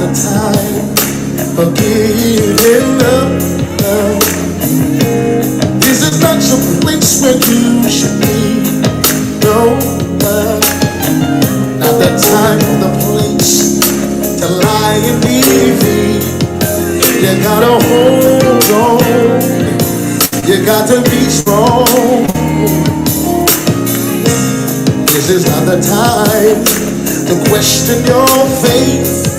the time for giving up. This is not your place where you should be. No, not the time or the place to lie and be free. You gotta hold on. You got to be strong. This is not the time to question your faith.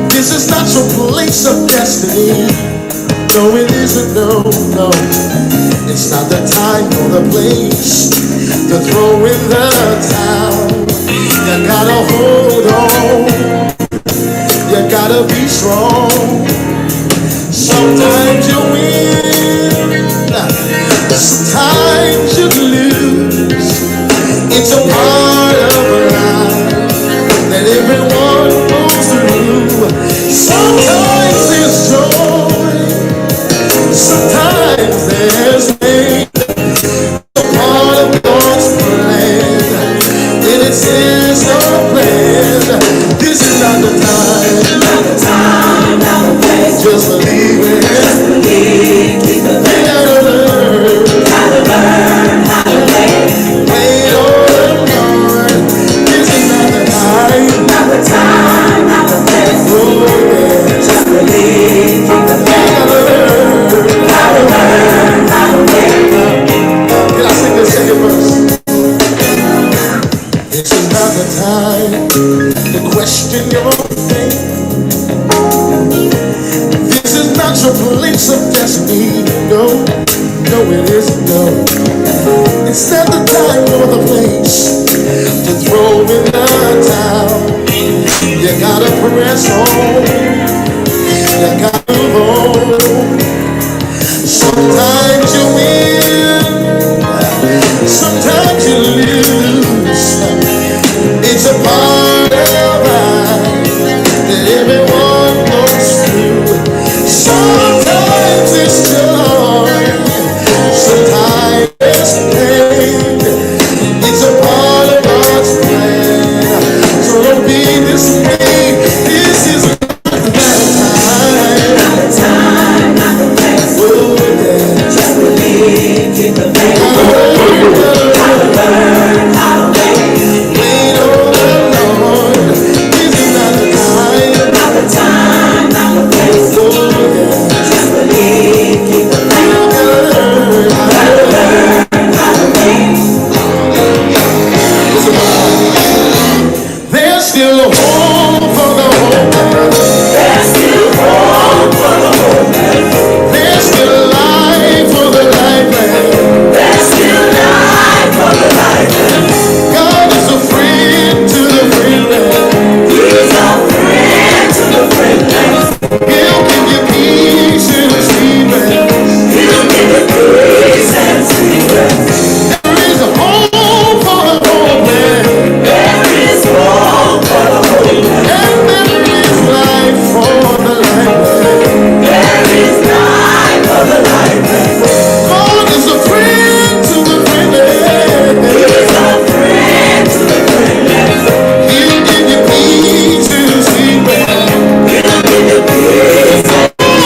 This is not your place of destiny. No, it isn't, no, no. It's not the time or the place to throw in the towel. You gotta hold on. You gotta be strong. Sometimes you win, sometimes you lose. It's a part of life that everyone goes through. Sometimes there's joy, sometimes there's pain. It's a part of God's plan, and it says no plan. This is not the time, not the time, not the place. Just believe it. Just believe, keep the faith. Gotta learn how to wait. Wait on the Lord. This is not the time, not the time, not the place. Oh, yeah. Just believe, keep the faith. Gotta learn how to wait. Can I sing the second verse? This is not the time to question your faith. This is not your place of destiny. No, no, it isn't. No, it's not the time or the place to throw in the towel. You gotta press on. You gotta move on. Sometimes you win, sometimes you lose. It's a part of life that everyone goes through. Sometimes it's joy, sometimes it's pain. It's a part of God's plan. So don't be dismayed. This is not the time. Not the time, not the place. Oh, yeah. Just believe, keep the faith. Gotta learn how to wait. Wait on the Lord. This is not the time. Not the time, not the place. Oh, yeah. Just believe, keep the faith. Gotta learn how to wait. There's still hope for the hopeless. There's still hope for the hopeless. There's still life for the lifeless. There's still life for the lifeless. God is a friend to the friendless. He's a friend to the friendless. He'll give you peace and sweet rest. He'll give you peace and sweet rest. There is a hope for the hopeless. There is hope for the hopeless. And there is life for the lifeless. There is life for the lifeless. God is a friend to the friendless. He's a friend to the friendless. He'll give you peace and sweet rest. He'll give you peace and there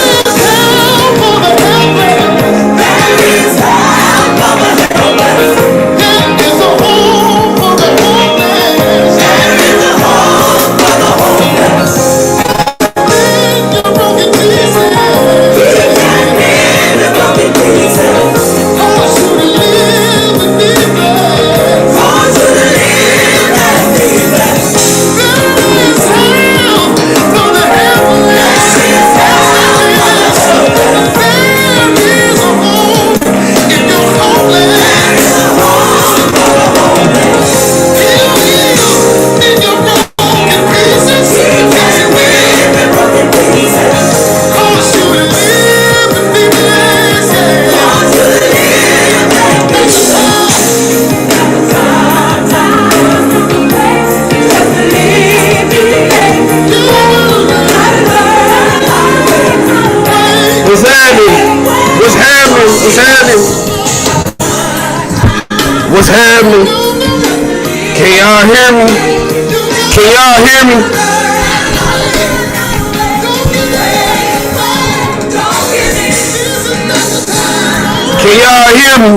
is help for the helpless. There is help for the helpless. There is a hope for the hopeless. There is a hope for the hopeless. In your broken pieces. He can mend the broken pieces. Cause you to live and be blessed. Cause you to live and be blessed. There is help for the helpless. There is help for the helpless. There is a hope if you're hopeless. There is a hope for the hopeless. He'll heal in your broken pieces. He can mend the broken pieces. Cause you to live and be blessed. Cause you to live and be blessed. Just believe, keep the faith. What's happening? What's happening? What's happening? What's happening? Can y'all hear me? Can y'all hear me? Can y'all hear me?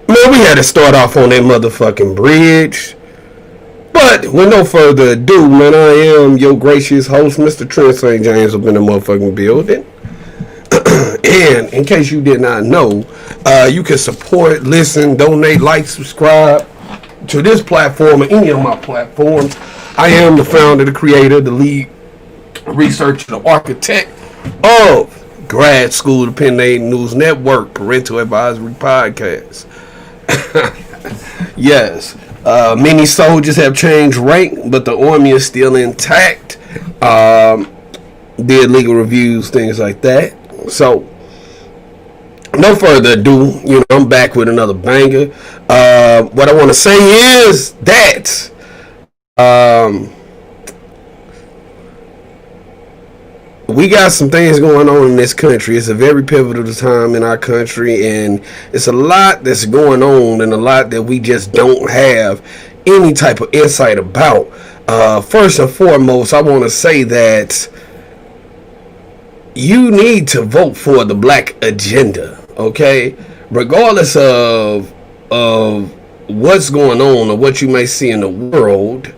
Man, we had to start off on that motherfucking bridge. But with no further ado, man, I am your gracious host, Mr. Trent St. James, up in the motherfucking building. And in case you did not know, you can support, listen, donate, like, subscribe to this platform or any of my platforms. I am the founder, the creator, the lead researcher, the architect of Grad School, the Penn News Network, Parental Advisory Podcast. Yes, many soldiers have changed rank, but the army is still intact. Did legal reviews, things like that. So, no further ado, I'm back with another banger. What I want to say is that we got some things going on in this country. It's a very pivotal time in our country, and it's a lot that's going on and a lot that we just don't have any type of insight about. First and foremost, I want to say that you need to vote for the black agenda, okay? Regardless of what's going on or what you may see in the world,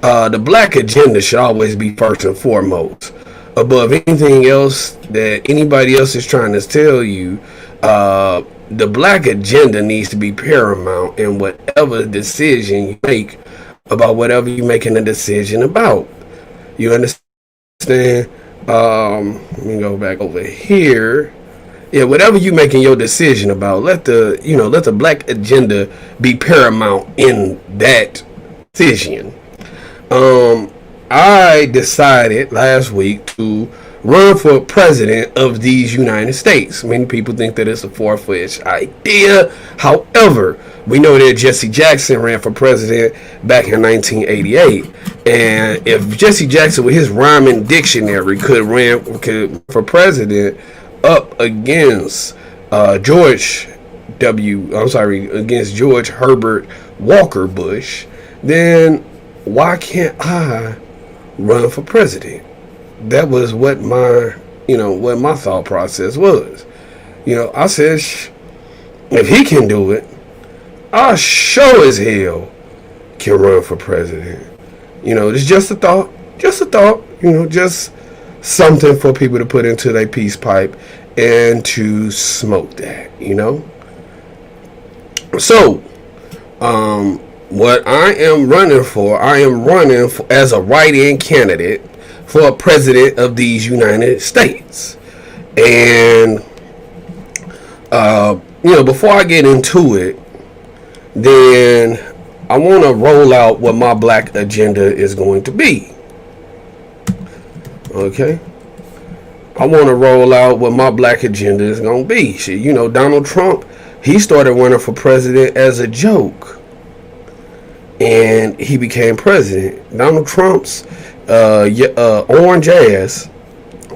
the black agenda should always be first and foremost. Above anything else that anybody else is trying to tell you, the black agenda needs to be paramount in whatever decision you make about whatever you're making a decision about. You understand? Let me go back over here. Yeah, whatever you making your decision about, let the black agenda be paramount in that decision. I decided last week to run for president of these United States. Many people think that it's a far-fetched idea. However, we know that Jesse Jackson ran for president back in 1988. And if Jesse Jackson with his rhyming dictionary could for president up against against George Herbert Walker Bush, then why can't I run for president? That was what my thought process was. I said, if he can do it, I sure as hell can run for president. It's just a thought, just something for people to put into their peace pipe and to smoke that, So, what I am running for as a write-in candidate for president of these United States. And, before I get into it, then I want to roll out what my black agenda is going to be. Okay? I want to roll out what my black agenda is going to be. Donald Trump, he started running for president as a joke. And he became president. Donald Trump's orange ass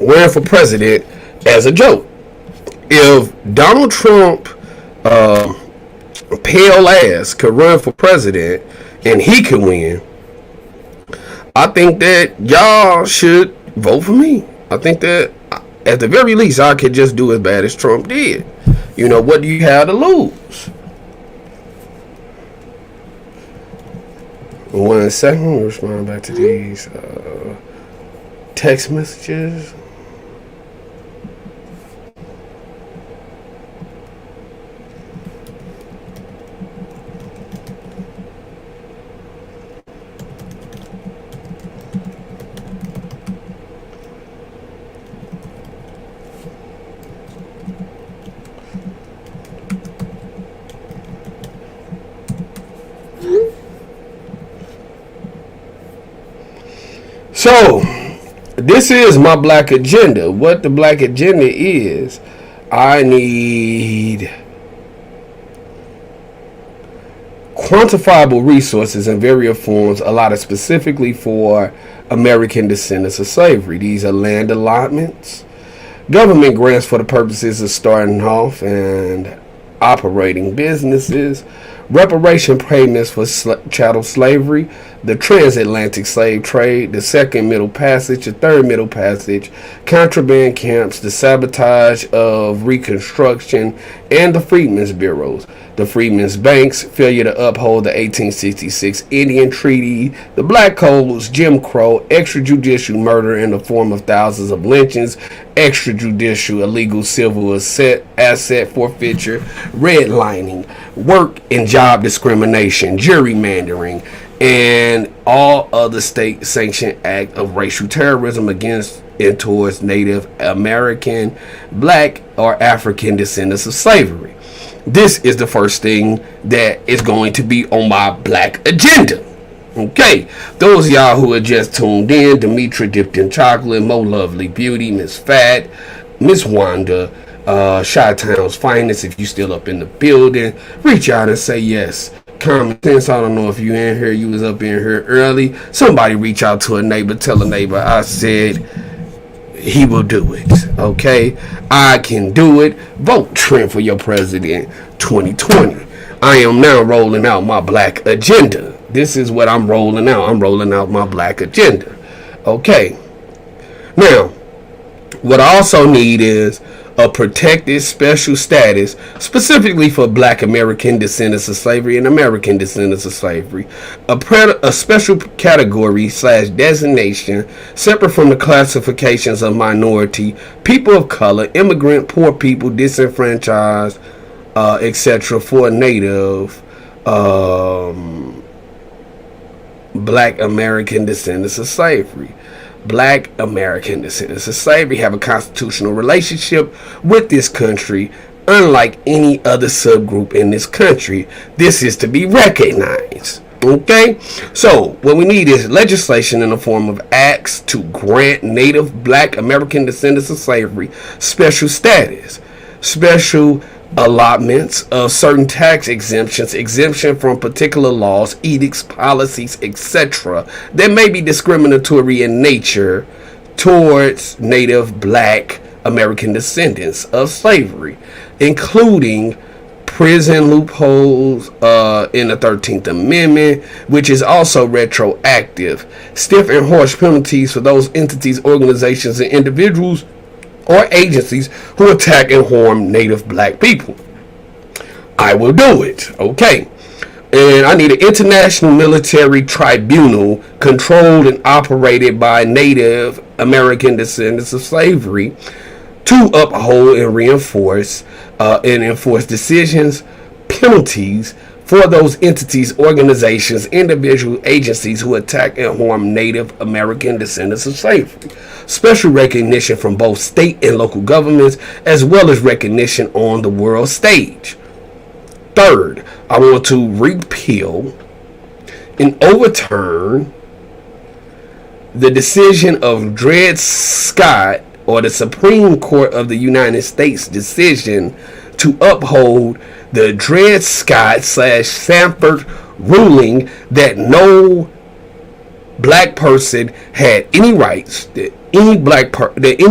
ran for president as a joke. If Donald Trump pale ass could run for president and he could win, I think that y'all should vote for me. I think that at the very least I could just do as bad as Trump did. What do you have to lose? 1 second, we'll respond back to these text messages. So, this is my black agenda. What the black agenda is, I need quantifiable resources in various forms allotted specifically for American descendants of slavery. These are land allotments, government grants for the purposes of starting off and operating businesses, reparation payments for chattel slavery, the transatlantic slave trade, the second Middle Passage, the third Middle Passage, contraband camps, the sabotage of Reconstruction, and the Freedmen's Bureaus, the Freedmen's Banks, failure to uphold the 1866 Indian Treaty, the Black Codes, Jim Crow, extrajudicial murder in the form of thousands of lynchings, extrajudicial illegal civil asset forfeiture, redlining, work and job discrimination, gerrymandering, and all other state-sanctioned act of racial terrorism against and towards Native American, Black, or African descendants of slavery. This is the first thing that is going to be on my black agenda. Okay, those of y'all who are just tuned in, Demetra dipped in chocolate, Mo Lovely Beauty, Miss Fat, Miss Wanda, Chi-Town's finest, if you still up in the building, reach out and say yes. Common sense, I don't know if you in here, you was up in here early. Somebody reach out to a neighbor, tell a neighbor I said he will do it. Okay, I can do it. Vote Trent for your president 2020. I am now rolling out my black agenda. This is what I'm rolling out. I'm rolling out my black agenda. Okay, now what I also need is a protected special status specifically for Black American descendants of slavery and American descendants of slavery, a special category / designation separate from the classifications of minority, people of color, immigrant, poor people, disenfranchised, etc. for Native Black American descendants of slavery. Black American descendants of slavery have a constitutional relationship with this country, unlike any other subgroup in this country. This is to be recognized. Okay, so what we need is legislation in the form of acts to grant Native Black American descendants of slavery special status, special allotments of certain tax exemptions, exemption from particular laws, edicts, policies, etc. that may be discriminatory in nature towards Native Black American descendants of slavery, including prison loopholes in the 13th Amendment, which is also retroactive, stiff and harsh penalties for those entities, organizations, and individuals or agencies who attack and harm Native Black people. I will do it. Okay. And I need an international military tribunal controlled and operated by Native American descendants of slavery to uphold and reinforce and enforce decisions, penalties for those entities, organizations, individual agencies who attack and harm Native American descendants of slavery. Special recognition from both state and local governments, as well as recognition on the world stage. Third, I want to repeal and overturn the decision of Dred Scott, or the Supreme Court of the United States decision to uphold the Dred Scott / Sanford ruling that no black person had any rights, that any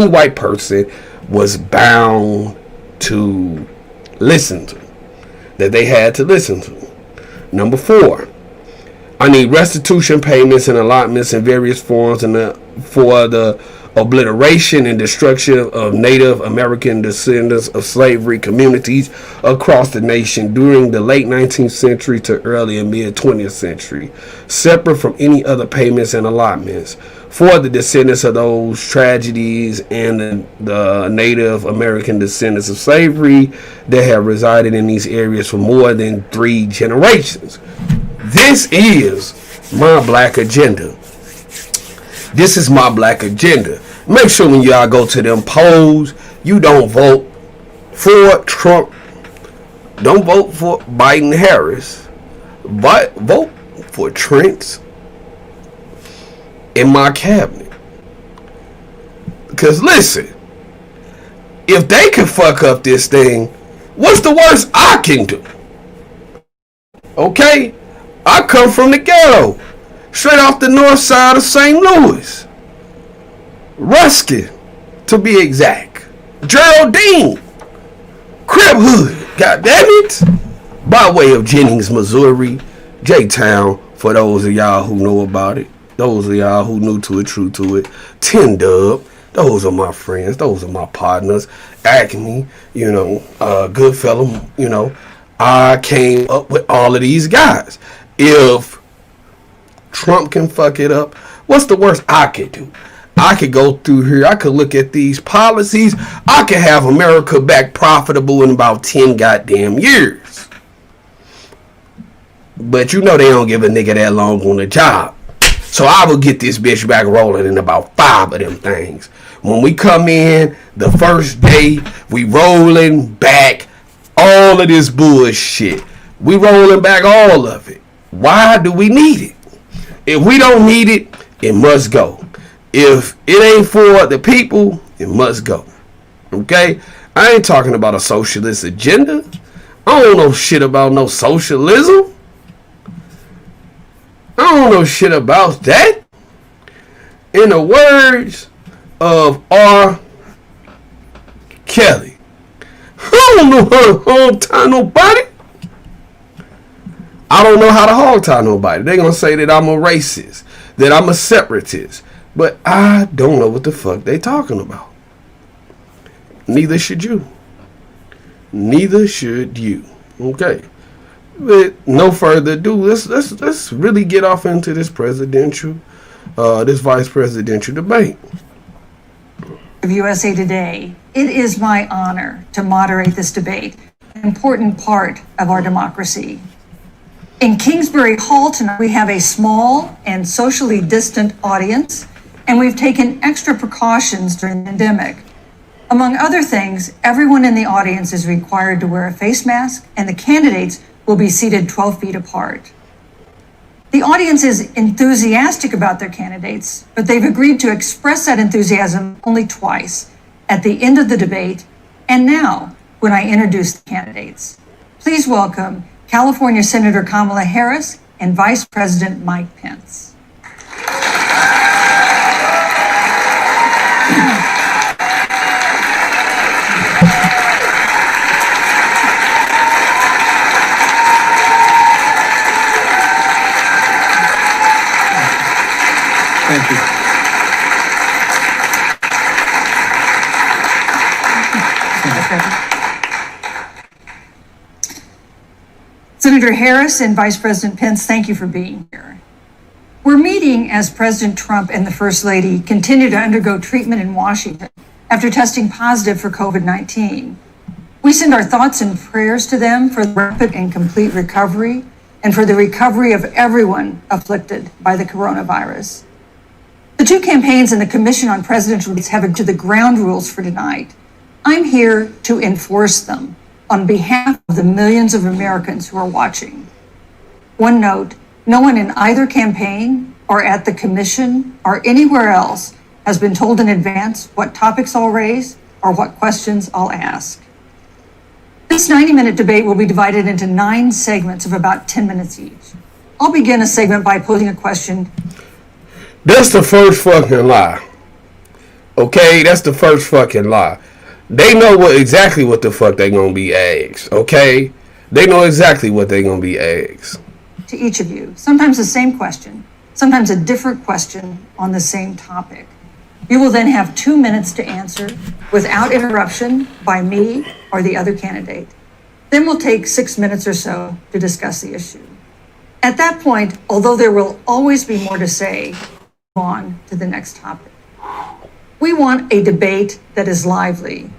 white person was bound to listen to, that they had to listen to. Number 4, I need restitution payments and allotments in various forms for the obliteration and destruction of Native American descendants of slavery communities across the nation during the late 19th century to early and mid 20th century, separate from any other payments and allotments for the descendants of those tragedies and the Native American descendants of slavery that have resided in these areas for more than 3 generations. This is my black agenda. This is my black agenda. Make sure when y'all go to them polls, you don't vote for Trump. Don't vote for Biden Harris. But vote for Trent in my cabinet. Because listen, if they can fuck up this thing, what's the worst I can do? Okay? I come from the ghetto, straight off the north side of St. Louis. Ruskin, to be exact. Geraldine, Crib Hood, goddamn it. By way of Jennings, Missouri, J-Town, for those of y'all who know about it. Those of y'all who new to it, true to it. 10 Dub, those are my friends, those are my partners. Acme, good fella, I came up with all of these guys. If Trump can fuck it up, what's the worst I could do? I could go through here, I could look at these policies, I could have America back profitable in about 10 goddamn years. But they don't give a nigga that long on the job. So I will get this bitch back rolling in about 5 of them things. When we come in, the first day, we rolling back all of this bullshit. We rolling back all of it. Why do we need it? If we don't need it, it must go. If it ain't for the people, it must go. Okay? I ain't talking about a socialist agenda. I don't know shit about no socialism. I don't know shit about that. In the words of R. Kelly, I don't know how to hog tie nobody. I don't know how to hog tie nobody. They're going to say that I'm a racist, that I'm a separatist. But I don't know what the fuck they talking about. Neither should you. Neither should you. Okay. With no further ado, let's really get off into this this vice presidential debate. Of USA Today, it is my honor to moderate this debate, an important part of our democracy. In Kingsbury Hall tonight, we have a small and socially distant audience, and we've taken extra precautions during the pandemic. Among other things, everyone in the audience is required to wear a face mask, and the candidates will be seated 12 feet apart. The audience is enthusiastic about their candidates, but they've agreed to express that enthusiasm only twice, at the end of the debate and now when I introduce the candidates. Please welcome California Senator Kamala Harris and Vice President Mike Pence. Thank you. Senator Harris and Vice President Pence, thank you for being here. We're meeting as President Trump and the First Lady continue to undergo treatment in Washington after testing positive for COVID-19. We send our thoughts and prayers to them for the rapid and complete recovery and for the recovery of everyone afflicted by the coronavirus. The two campaigns and the Commission on Presidential Debates have agreed to the ground rules for tonight. I'm here to enforce them on behalf of the millions of Americans who are watching. One note, no one in either campaign or at the Commission or anywhere else has been told in advance what topics I'll raise or what questions I'll ask. This 90-minute debate will be divided into 9 segments of about 10 minutes each. I'll begin a segment by posing a question. That's the first fucking lie. Okay, that's the first fucking lie. They know exactly what the fuck they gonna be asked. Okay, they know exactly what they gonna be asked. To each of you, sometimes the same question, sometimes a different question on the same topic. You will then have 2 minutes to answer without interruption by me or the other candidate. Then we'll take 6 minutes or so to discuss the issue. At that point, although there will always be more to say, on to the next topic. We want a debate that is lively,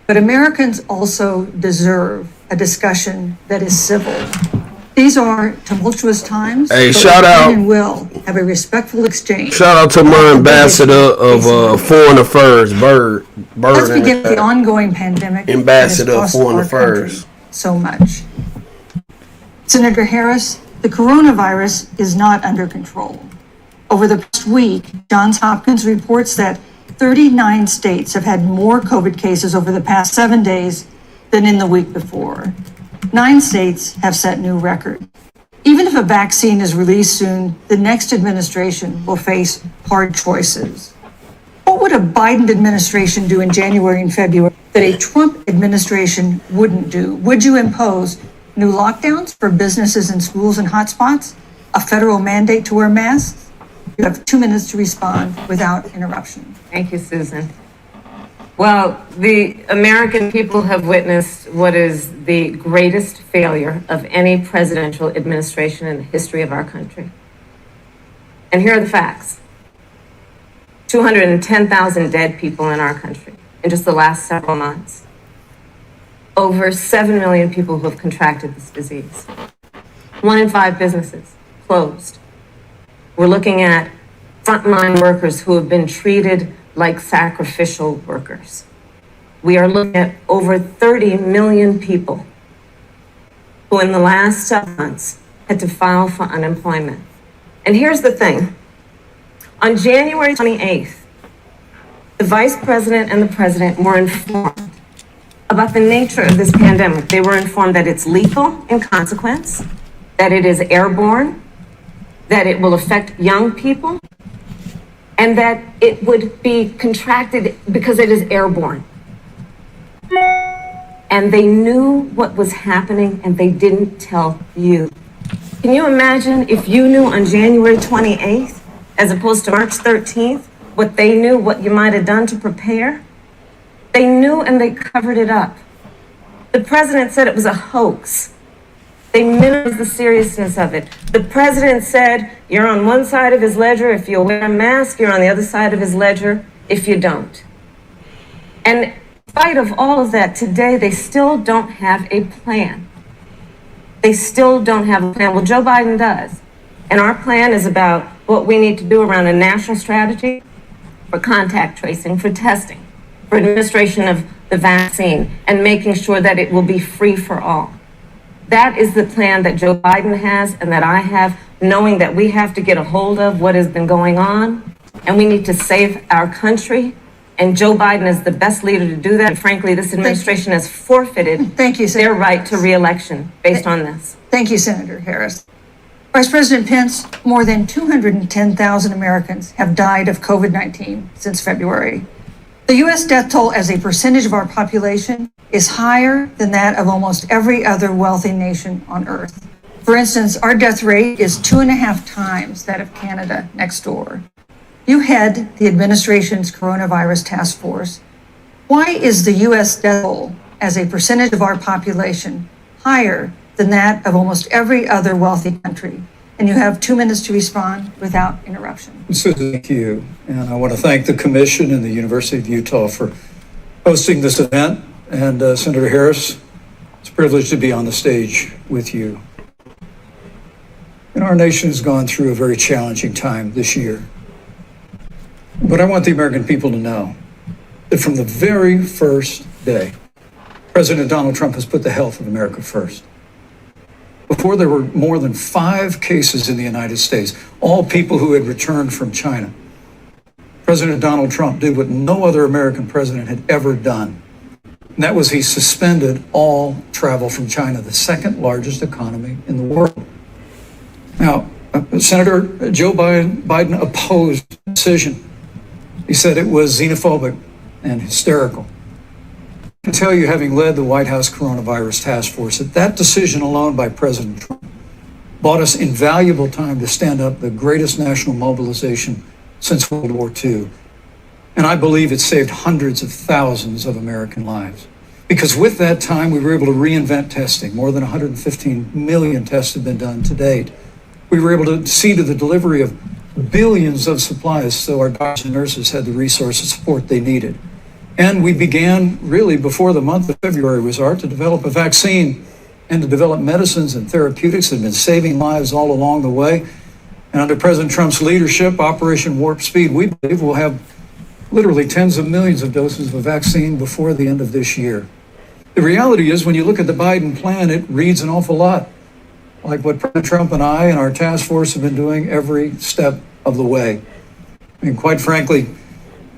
but Americans also deserve a discussion that is civil. These are tumultuous times. Hey, but shout we out. can and will have a respectful exchange. Shout out to my ambassador of Foreign Affairs, Bird. Let's begin with the ongoing pandemic. Ambassador that of has cost Foreign our country Affairs. So much. Senator Harris, the coronavirus is not under control. Over the past week, Johns Hopkins reports that 39 states have had more COVID cases over the past 7 days than in the week before. 9 states have set new records. Even if a vaccine is released soon, the next administration will face hard choices. What would a Biden administration do in January and February that a Trump administration wouldn't do? Would you impose new lockdowns for businesses and schools and hotspots? A federal mandate to wear masks? You have 2 minutes to respond without interruption. Thank you, Susan. Well, the American people have witnessed what is the greatest failure of any presidential administration in the history of our country. And here are the facts. 210,000 dead people in our country in just the last several months. Over 7 million people who have contracted this disease. 1 in 5 businesses closed. We're looking at frontline workers who have been treated like sacrificial workers. We are looking at over 30 million people who in the last 7 months had to file for unemployment. And here's the thing. On January 28th, the vice president and the president were informed about the nature of this pandemic. They were informed that it's lethal in consequence, that it is airborne, that it will affect young people, and that it would be contracted because it is airborne. And they knew what was happening and they didn't tell you. Can you imagine if you knew on January 28th, as opposed to March 13th, what they knew, what you might have done to prepare? They knew and they covered it up. The president said it was a hoax. They minimized the seriousness of it. The president said, you're on one side of his ledger if you wear a mask, you're on the other side of his ledger if you don't. And in spite of all of that, today they still don't have a plan. They still don't have a plan. Well, Joe Biden does. And our plan is about what we need to do around a national strategy for contact tracing, for testing, for administration of the vaccine, and making sure that it will be free for all. That is the plan that Joe Biden has and that I have, knowing that we have to get a hold of what has been going on and we need to save our country. And Joe Biden is the best leader to do that. And frankly, this administration has forfeited their right to re-election based on this. Thank you, Senator Harris. Vice President Pence, more than 210,000 Americans have died of COVID-19 since February. The U.S. death toll as a percentage of our population is higher than that of almost every other wealthy nation on earth. For instance, our death rate is 2.5 times that of Canada next door. You head the administration's coronavirus task force. Why is the U.S. death toll as a percentage of our population higher than that of almost every other wealthy country? And you have 2 minutes to respond without interruption. Susan, thank you. And I want to thank the Commission and the University of Utah for hosting this event. And Senator Harris, it's a privilege to be on the stage with you. And our nation has gone through a very challenging time this year. But I want the American people to know that from the very first day, President Donald Trump has put the health of America first. Before there were more than 5 cases in the United States, all people who had returned from China, President Donald Trump did what no other American president had ever done. And that was he suspended all travel from China, the second largest economy in the world. Now, Senator Joe Biden opposed the decision. He said it was xenophobic and hysterical. I can tell you, having led the White House coronavirus task force, that decision alone by President Trump bought us invaluable time to stand up the greatest national mobilization since World War II. And I believe it saved hundreds of thousands of American lives. Because with that time, we were able to reinvent testing. More than 115 million tests have been done to date. We were able to see to the delivery of billions of supplies so our doctors and nurses had the resources and support they needed. And we began really before the month of February was out to develop a vaccine and to develop medicines and therapeutics that have been saving lives all along the way. And under President Trump's leadership, Operation Warp Speed, we believe we'll have literally tens of millions of doses of a vaccine before the end of this year. The reality is, when you look at the Biden plan, it reads an awful lot like what President Trump and I and our task force have been doing every step of the way. I mean, quite frankly,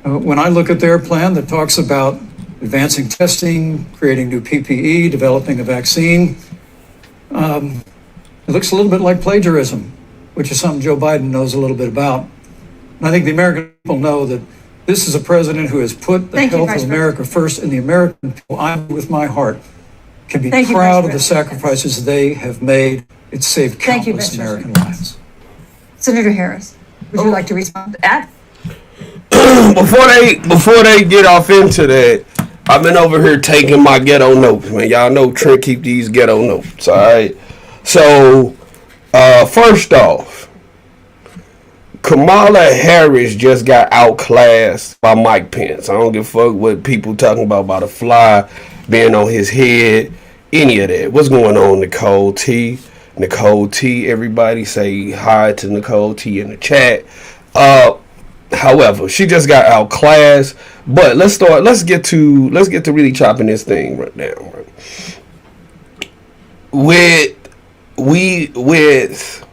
when I look at their plan that talks about advancing testing, creating new PPE, developing a vaccine, It looks a little bit like plagiarism, which is something Joe Biden knows a little bit about. And I think the American people know that this is a president who has put the health of America first, and the American people, I, with my heart, can be proud of the sacrifices they have made. It's saved countless American lives. Senator Harris, would you like to respond? Before they get off into that, I've been over here taking my ghetto notes, man. Y'all know Trent keep these ghetto notes, all right? So, first off, Kamala Harris just got outclassed by Mike Pence. I don't give a fuck what people talking about a fly being on his head, any of that. What's going on, Nicole T? Nicole T, everybody say hi to Nicole T in the chat. However, she just got outclassed. But let's get to really chopping this thing right now. Right? With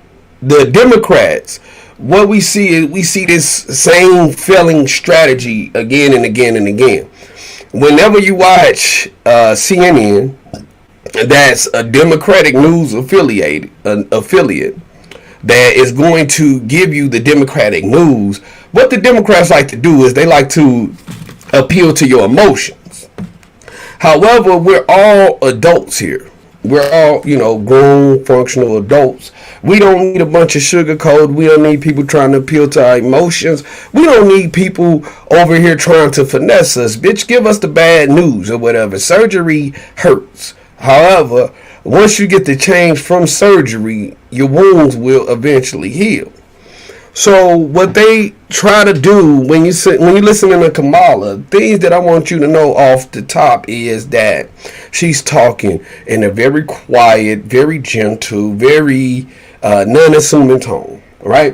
the Democrats, what we see is this same failing strategy again and again and again. Whenever you watch CNN, that's a Democratic news affiliate that is going to give you the Democratic news. What the Democrats like to do is they like to appeal to your emotions. However, we're all adults here. We're all, grown, functional adults. We don't need a bunch of sugarcoat. We don't need people trying to appeal to our emotions. We don't need people over here trying to finesse us. Bitch, give us the bad news or whatever. Surgery hurts. However, once you get the change from surgery, your wounds will eventually heal. So what they try to do when you listen to Kamala, things that I want you to know off the top is that she's talking in a very quiet, very gentle, very non-assuming tone, right?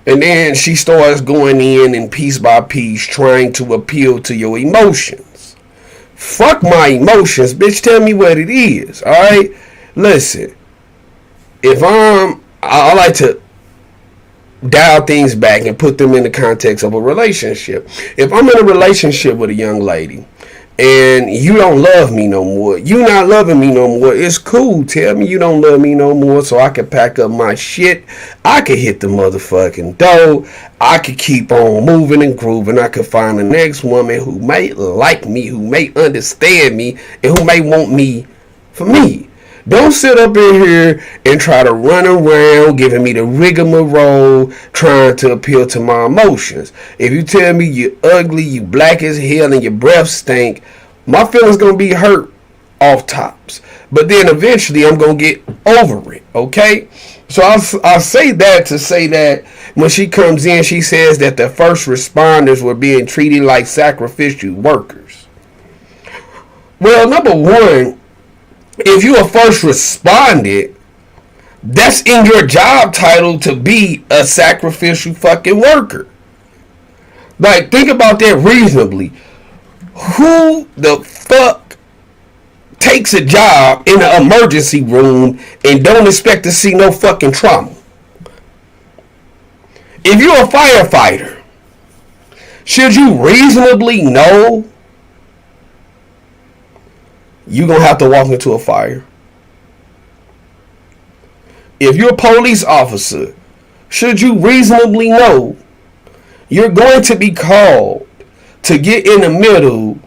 And then she starts going in and piece by piece trying to appeal to your emotions. Fuck my emotions, bitch. Tell me what it is, all right? Listen, I like to dial things back and put them in the context of a relationship. If I'm in a relationship with a young lady and you don't love me no more, you not loving me no more, it's cool. Tell me you don't love me no more so I can pack up my shit. I could hit the motherfucking door. I could keep on moving and grooving. I could find the next woman who may like me, who may understand me, and who may want me for me. Don't sit up in here and try to run around giving me the rigmarole trying to appeal to my emotions. If you tell me you're ugly, you black as hell, and your breath stink, my feelings gonna be hurt off tops. But then eventually I'm gonna get over it, okay? So I'll say that to say that when she comes in, she says that the first responders were being treated like sacrificial workers. Well, number one, if you a first responded, that's in your job title to be a sacrificial fucking worker. Like, think about that reasonably. Who the fuck takes a job in an emergency room and don't expect to see no fucking trauma? If you're a firefighter, should you reasonably know you're going to have to walk into a fire? If you're a police officer, should you reasonably know you're going to be called to get in the middle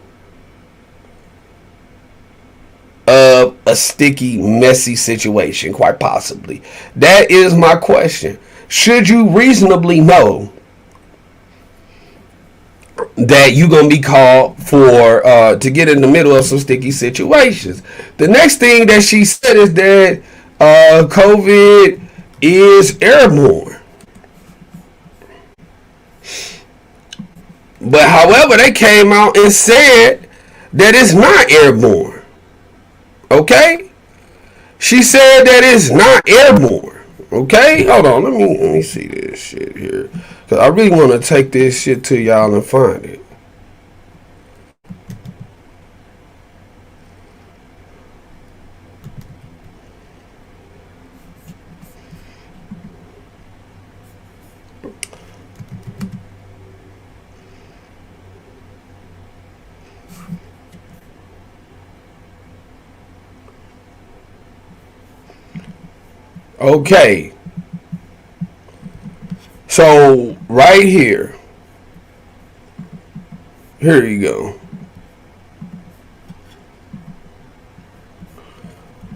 of a sticky, messy situation, quite possibly? That is my question. Should you reasonably know that you're going to be called for to get in the middle of some sticky situations? The next thing that she said is that COVID is airborne. But however, they came out and said that it's not airborne. Okay? She said that it's not airborne. Okay? Hold on, let me see this shit here. Cause I really want to take this shit to y'all and find it. Okay. So right here. Here you go.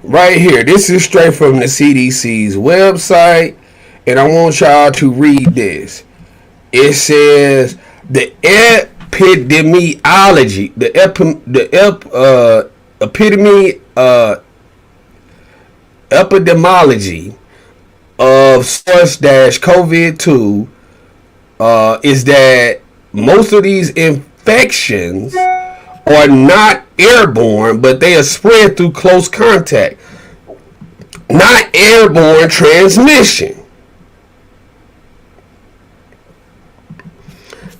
Right here. This is straight from the CDC's website. And I want y'all to read this. It says the epidemiology, epidemiology of SARS-CoV-2 is that most of these infections are not airborne, but they are spread through close contact, not airborne transmission.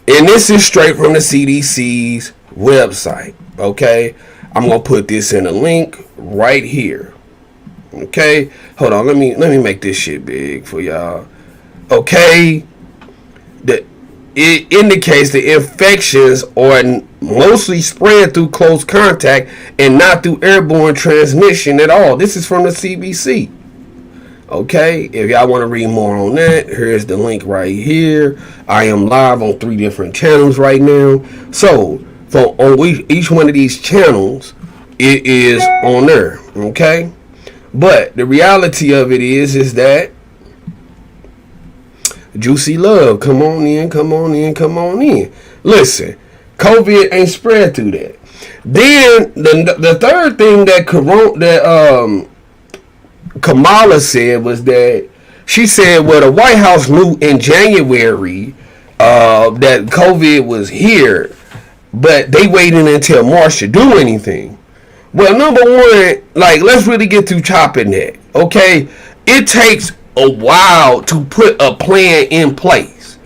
And this is straight from the CDC's website. Okay, I'm gonna put this in a link right here. Okay, hold on. Let me make this shit big for y'all. Okay, it indicates the infections are mostly spread through close contact and not through airborne transmission at all. This is from the CDC. Okay, if y'all want to read more on that, here's the link right here. I am live on 3 different channels right now. So, on each one of these channels, it is on there. Okay, but the reality of it is that Juicy Love, come on in. Listen, COVID ain't spread through that. Then the third thing that Kamala said was that she said, well, the White House knew in January that COVID was here, but they waited until March to do anything. Well, number one, like, let's really get through chopping that. Okay, it takes a while to put a plan in place.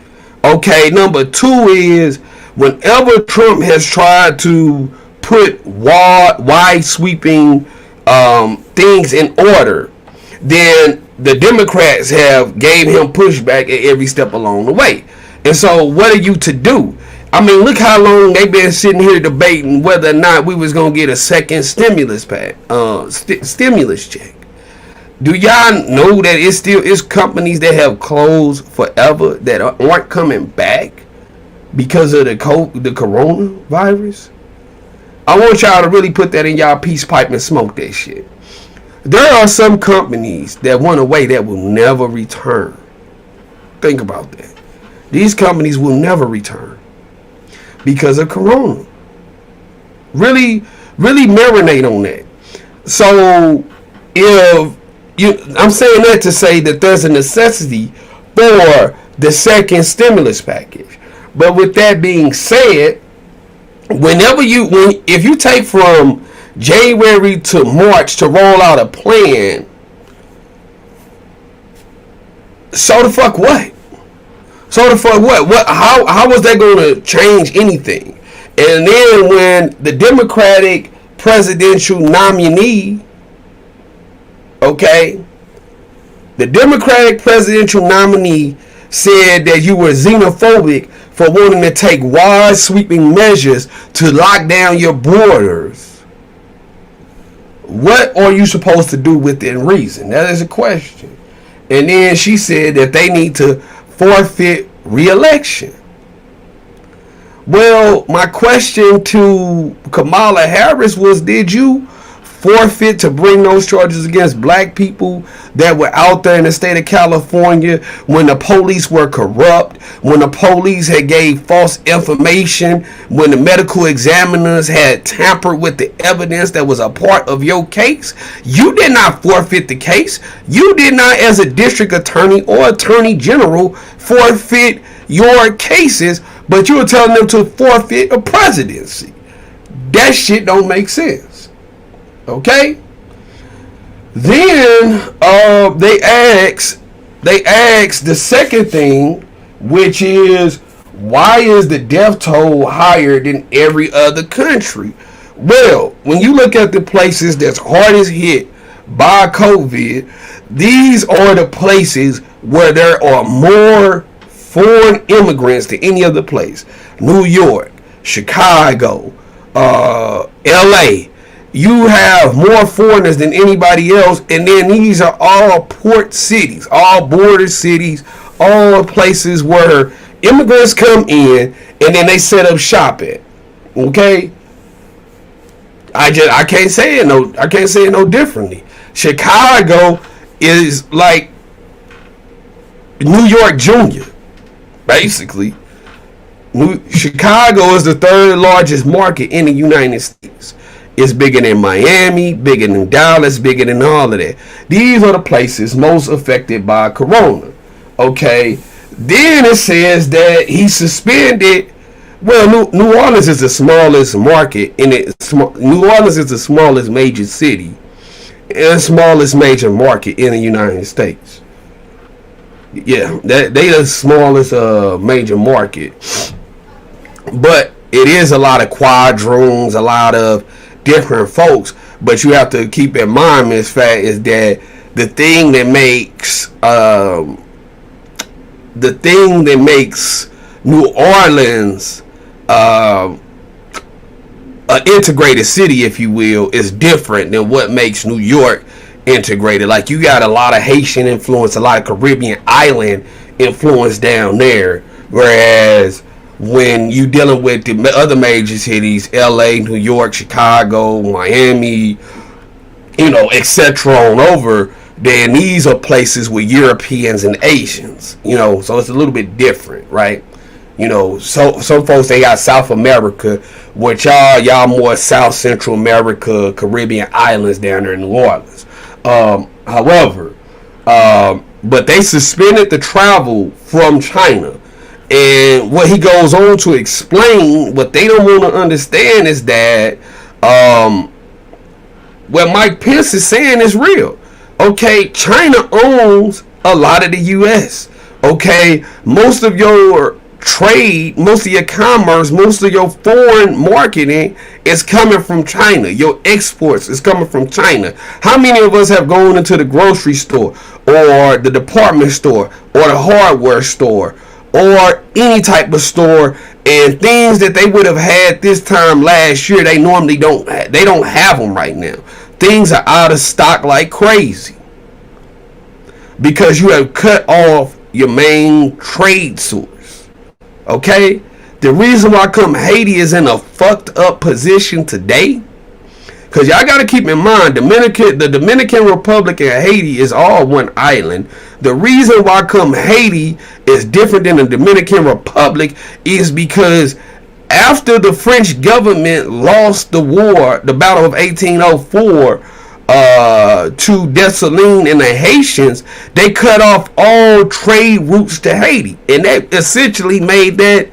Okay, number two is whenever Trump has tried to put wide sweeping things in order, then the Democrats have gave him pushback at every step along the way. And so what are you to do? I mean, look how long they've been sitting here debating whether or not we was going to get a second stimulus check. Do y'all know that it still is companies that have closed forever that aren't coming back because of the coronavirus? I want y'all to really put that in y'all peace pipe and smoke that shit. There are some companies that went away that will never return. Think about that. These companies will never return because of corona. Really marinate on that. So I'm saying that to say that there's a necessity for the second stimulus package. But with that being said, if you take from January to March to roll out a plan, so the fuck what? How was that going to change anything? And then when the Democratic presidential nominee, okay, the Democratic presidential nominee said that you were xenophobic for wanting to take wide sweeping measures to lock down your borders. What are you supposed to do within reason? That is a question. And then she said that they need to forfeit re-election. Well, my question to Kamala Harris was, did you forfeit to bring those charges against black people that were out there in the state of California when the police were corrupt, when the police had gave false information, when the medical examiners had tampered with the evidence that was a part of your case? You did not forfeit the case. You did not, as a district attorney or attorney general, forfeit your cases, but you were telling them to forfeit a presidency. That shit don't make sense. Okay. Then they asked the second thing, which is, why is the death toll higher than every other country? Well, when you look at the places that's hardest hit by COVID, these are the places where there are more foreign immigrants than any other place. New York, Chicago, LA. you have more foreigners than anybody else, and then these are all port cities, all border cities, all places where immigrants come in and then they set up shop at. Okay, I can't say it no differently. Chicago is like New York Junior, basically. Chicago is the third largest market in the United States. It's bigger than Miami, bigger than Dallas, bigger than all of that. These are the places most affected by Corona. Okay. Then it says that he suspended. Well, New Orleans is the smallest market in it. New Orleans is the smallest major city and the smallest major market in the United States. Yeah, they the smallest major market. But it is a lot of quadroons, a lot of different folks. But you have to keep in mind, Miss Fat, is that the thing that makes New Orleans an integrated city, if you will, is different than what makes New York integrated. Like, you got a lot of Haitian influence, a lot of Caribbean island influence down there, whereas when you dealing with the other major cities, LA, New York, Chicago, Miami, etc. on over, then these are places with Europeans and Asians, so it's a little bit different, right? So some folks, they got South America, which y'all more South Central America, Caribbean islands down there in New Orleans. However, but they suspended the travel from China. And what he goes on to explain, what they don't want to understand is that what Mike Pence is saying is real. Okay, China owns a lot of the U.S. Okay, most of your trade, most of your commerce, most of your foreign marketing is coming from China. Your exports is coming from China. How many of us have gone into the grocery store or the department store or the hardware store or any type of store, and things that they would have had this time last year, they normally don't have them right now. Things are out of stock like crazy because you have cut off your main trade source. Okay, the reason why Haiti is in a fucked up position today, because y'all got to keep in mind, the Dominican Republic and Haiti is all one island. The reason why Haiti is different than the Dominican Republic is because after the French government lost the war, the Battle of 1804, to Dessalines and the Haitians, they cut off all trade routes to Haiti. And that essentially made that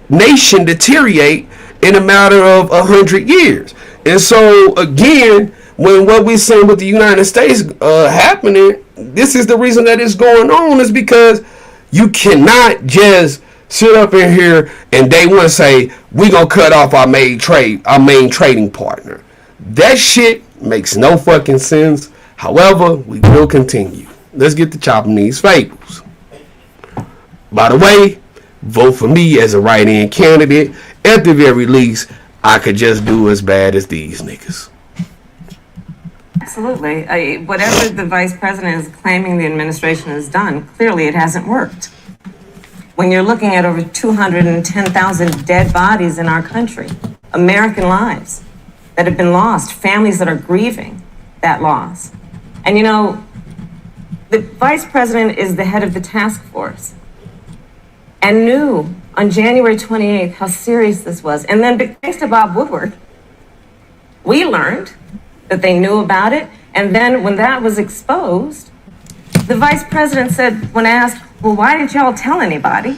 nation deteriorate in a matter of 100 years. And so, again, when what we're seeing with the United States happening, this is the reason that it's going on, is because you cannot just sit up in here and day one say, we're going to cut off our main trading partner. That shit makes no fucking sense. However, we will continue. Let's get to chopping these fables. By the way, vote for me as a write-in candidate. At the very least, I could just do as bad as these niggas. Absolutely. Whatever the vice president is claiming the administration has done, clearly it hasn't worked. When you're looking at over 210,000 dead bodies in our country, American lives that have been lost, families that are grieving that loss. And the vice president is the head of the task force and knew on January 28th how serious this was. And then thanks to Bob Woodward, we learned that they knew about it. And then when that was exposed, the vice president said, when asked, well, why didn't y'all tell anybody?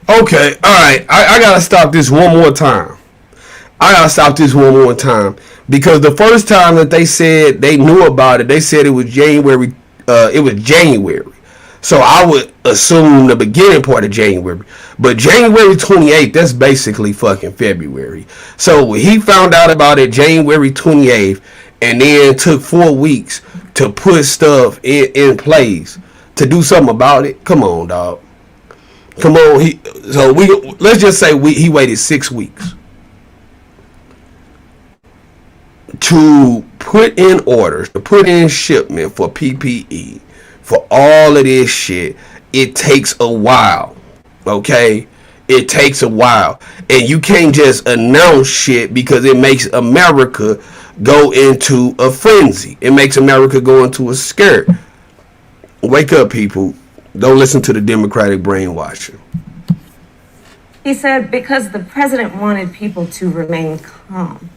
Okay, all right. I got to stop this one more time. Because the first time that they said they knew about it, they said it was January. So I would assume the beginning part of January. But January 28th, that's basically fucking February. So he found out about it January 28th and then took 4 weeks to put stuff in place to do something about it. Come on, dog. Come on. Let's just say he waited 6 weeks. to put in orders, to put in shipment for PPE, for all of this shit, it takes a while. Okay? It takes a while. And you can't just announce shit because it makes America go into a frenzy. It makes America go into a scare. Wake up, people. Don't listen to the Democratic brainwashing. He said because the president wanted people to remain calm.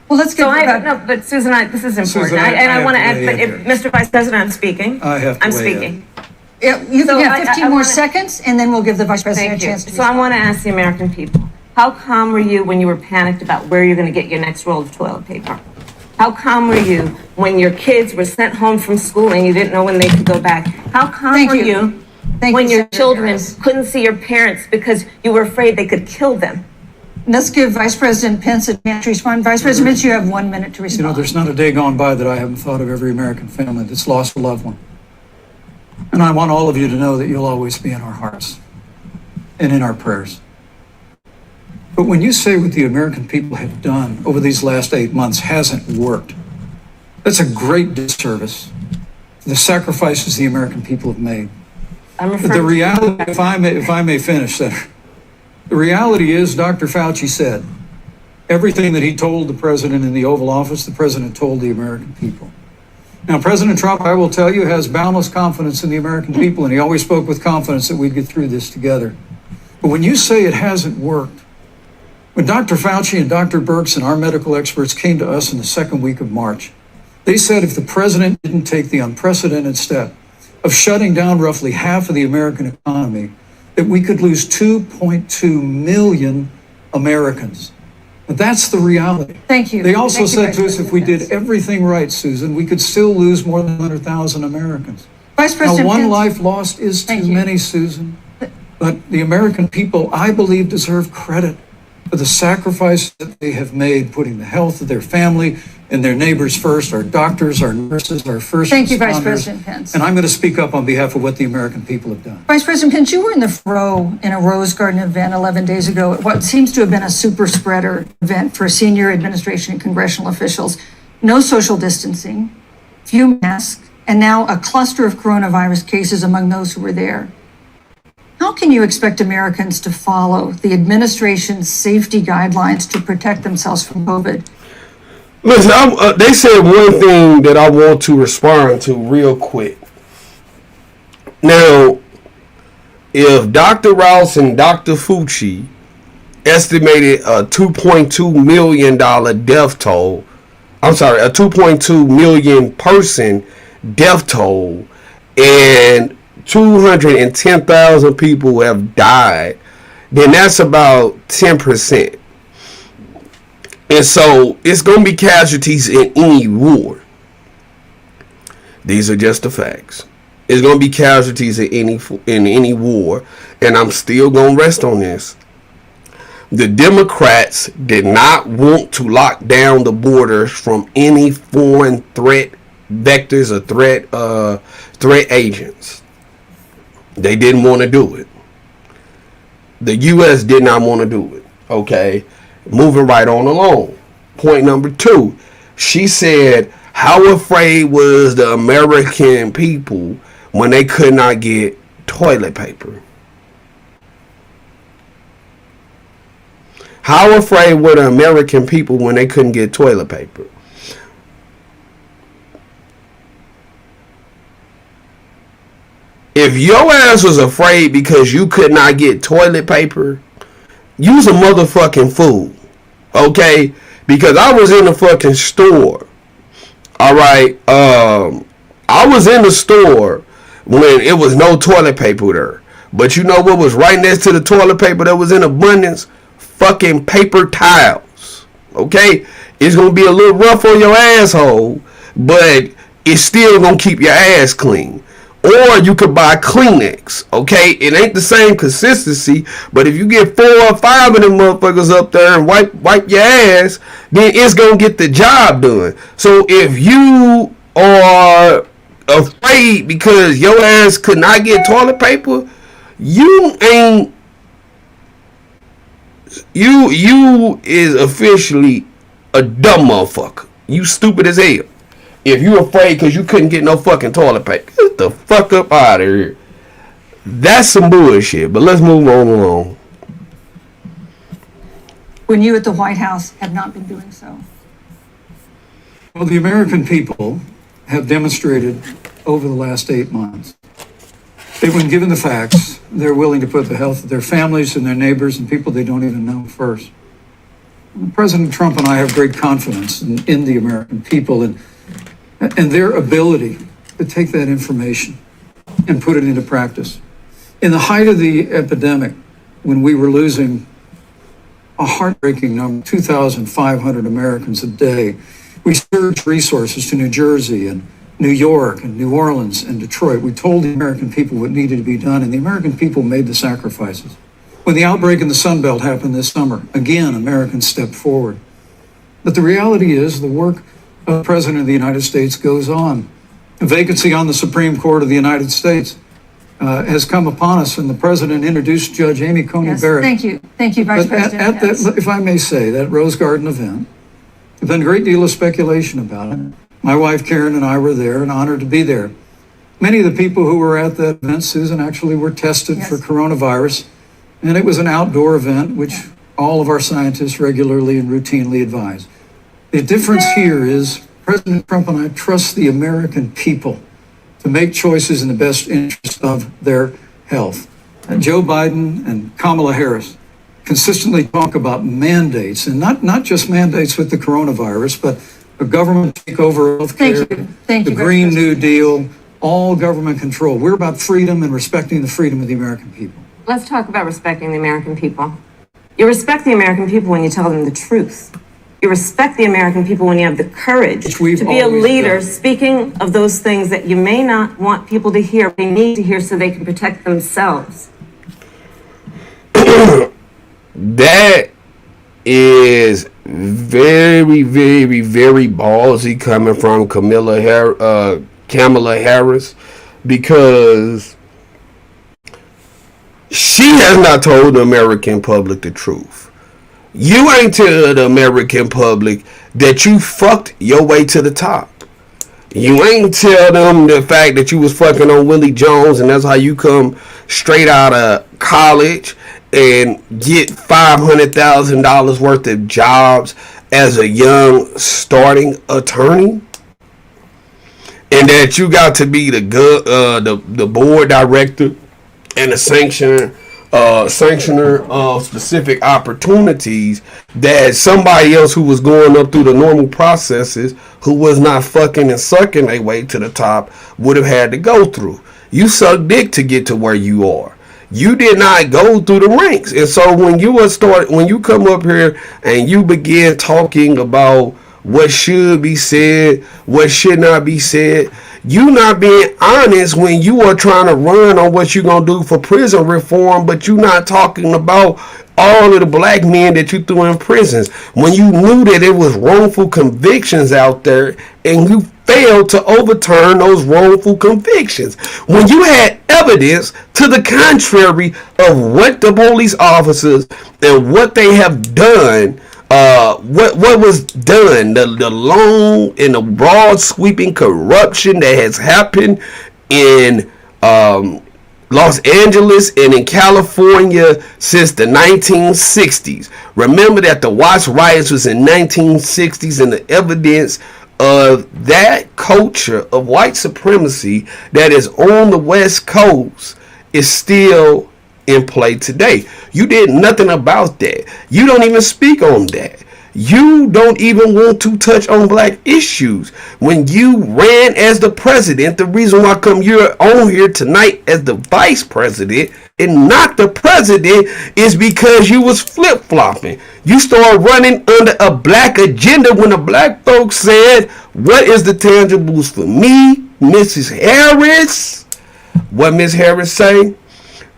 Well, let's get No, but Susan, this is important. Susan, I want to add, but here. Mr. Vice President, I'm speaking. I have to I'm weigh speaking. Yeah, you So can have 15 I more wanna- seconds, and then we'll give the Vice President Thank a you. chance to So I respond. want to ask the American people, how calm were you when you were panicked about where you're going to get your next roll of toilet paper? How calm were you when your kids were sent home from school and you didn't know when they could go back? How calm Thank were you. you Thank when you, your Senator children Harris. couldn't see your parents because you were afraid they could kill them? Let's give Vice President Pence a chance to respond. Vice President Pence, you have 1 minute to respond. There's not a day gone by that I haven't thought of every American family that's lost a loved one. And I want all of you to know that you'll always be in our hearts and in our prayers. But when you say what the American people have done over these last 8 months hasn't worked, that's a great disservice to the sacrifices the American people have made. I'm But referring the reality, if I may finish, Senator, the reality is Dr. Fauci said everything that he told the president in the Oval Office, the president told the American people. Now, President Trump, I will tell you, has boundless confidence in the American people, and he always spoke with confidence that we'd get through this together. But when you say it hasn't worked, when Dr. Fauci and Dr. Birx and our medical experts came to us in the second week of March, they said if the president didn't take the unprecedented step of shutting down roughly half of the American economy, that we could lose 2.2 million Americans. But that's the reality. Thank you. They also Thank you, said Vice to us, if President we did Pence. everything right, Susan, we could still lose more than 100,000 Americans. Vice Now, President one Pence. life lost is Thank too you. many, Susan. But the American people, I believe, deserve credit for the sacrifice that they have made, putting the health of their family and their neighbors first, our doctors, our nurses, our first Thank you, Vice responders. President Pence. And I'm going to speak up on behalf of what the American people have done. Vice President Pence, you were in the row in a Rose Garden event 11 days ago at what seems to have been a super spreader event for senior administration and congressional officials. No social distancing, few masks, and now a cluster of coronavirus cases among those who were there. How can you expect Americans to follow the administration's safety guidelines to protect themselves from COVID? Listen, they said one thing that I want to respond to real quick. Now, if Dr. Rouse and Dr. Fauci estimated a $2.2 million death toll, a 2.2 million person death toll, and 210,000 people have died, then that's about 10%. And so it's going to be casualties in any war. These are just the facts. It's going to be casualties in any war, and I'm still going to rest on this. The Democrats did not want to lock down the borders from any foreign threat vectors or threat agents. They didn't want to do it. The U.S. did not want to do it. Okay, moving right on along. Point number 2. She said, how afraid was the American people when they could not get toilet paper? How afraid were the American people when they couldn't get toilet paper? If your ass was afraid because you could not get toilet paper, you's a motherfucking fool. Okay? Because I was in the fucking store. Alright? I was in the store when it was no toilet paper there. But you know what was right next to the toilet paper that was in abundance? Fucking paper towels. Okay? It's gonna be a little rough on your asshole, but it's still gonna keep your ass clean. Or you could buy Kleenex, okay? It ain't the same consistency, but if you get 4 or 5 of them motherfuckers up there and wipe your ass, then it's gonna get the job done. So if you are afraid because your ass could not get toilet paper, you is officially a dumb motherfucker. You stupid as hell. If you afraid because you couldn't get no fucking toilet paper, get the fuck up out of here. That's some bullshit. But let's move on along. When you at the White House have not been doing so? Well, the American people have demonstrated over the last 8 months that when given the facts, they're willing to put the health of their families and their neighbors and people they don't even know first. President Trump and I have great confidence in the American people and their ability to take that information and put it into practice. In the height of the epidemic, when we were losing a heartbreaking number, 2,500 Americans a day, we surged resources to New Jersey and New York and New Orleans and Detroit. We told the American people what needed to be done, and the American people made the sacrifices. When the outbreak in the Sun Belt happened this summer, again, Americans stepped forward. But the reality is the work of the President of the United States goes on. A vacancy on the Supreme Court of the United States has come upon us, and the President introduced Judge Amy Coney Yes, Barrett. thank you. Thank you, Vice President. At Yes. that, if I may say, that Rose Garden event, there's been a great deal of speculation about it. My wife Karen and I were there and honored to be there. Many of the people who were at that event, Susan, actually were tested Yes. for coronavirus, and it was an outdoor event, which all of our scientists regularly and routinely advise. The difference here is President Trump and I trust the American people to make choices in the best interest of their health. Joe Biden and Kamala Harris consistently talk about mandates, and not just mandates with the coronavirus, but a government takeover of healthcare, Thank the you, Green Vice New Deal, all government control. We're about freedom and respecting the freedom of the American people. Let's talk about respecting the American people. You respect the American people when you tell them the truth. You respect the American people when you have the courage Which we've to be a always leader, done. speaking of those things that you may not want people to hear, they need to hear so they can protect themselves. That is very, very, very ballsy coming from Kamala Harris, because she has not told the American public the truth. You ain't tell the American public that you fucked your way to the top. You ain't tell them the fact that you was fucking on Willie Jones and that's how you come straight out of college and get $500,000 worth of jobs as a young starting attorney, and that you got to be the board director and the sanctioner of specific opportunities that somebody else who was going up through the normal processes, who was not fucking and sucking their way to the top, would have had to go through. You suck dick to get to where you are. You did not go through the ranks. And so when you come up here and you begin talking about what should be said, what should not be said, you not being honest when you are trying to run on what you're going to do for prison reform, but you not talking about all of the black men that you threw in prisons when you knew that it was wrongful convictions out there and you failed to overturn those wrongful convictions. When you had evidence to the contrary of what the police officers and what they have done, what was done, the long and the broad sweeping corruption that has happened in Los Angeles and in California since the 1960s. Remember that the Watts riots was in 1960s, and the evidence of that culture of white supremacy that is on the West Coast is still in play today. You did nothing about that. You don't even speak on that. You don't even want to touch on black issues. When you ran as the president, the reason why you're on here tonight as the vice president and not the president is because you was flip-flopping. You started running under a black agenda when the black folks said, what is the tangibles for me, Mrs. Harris? What Ms. Harris say?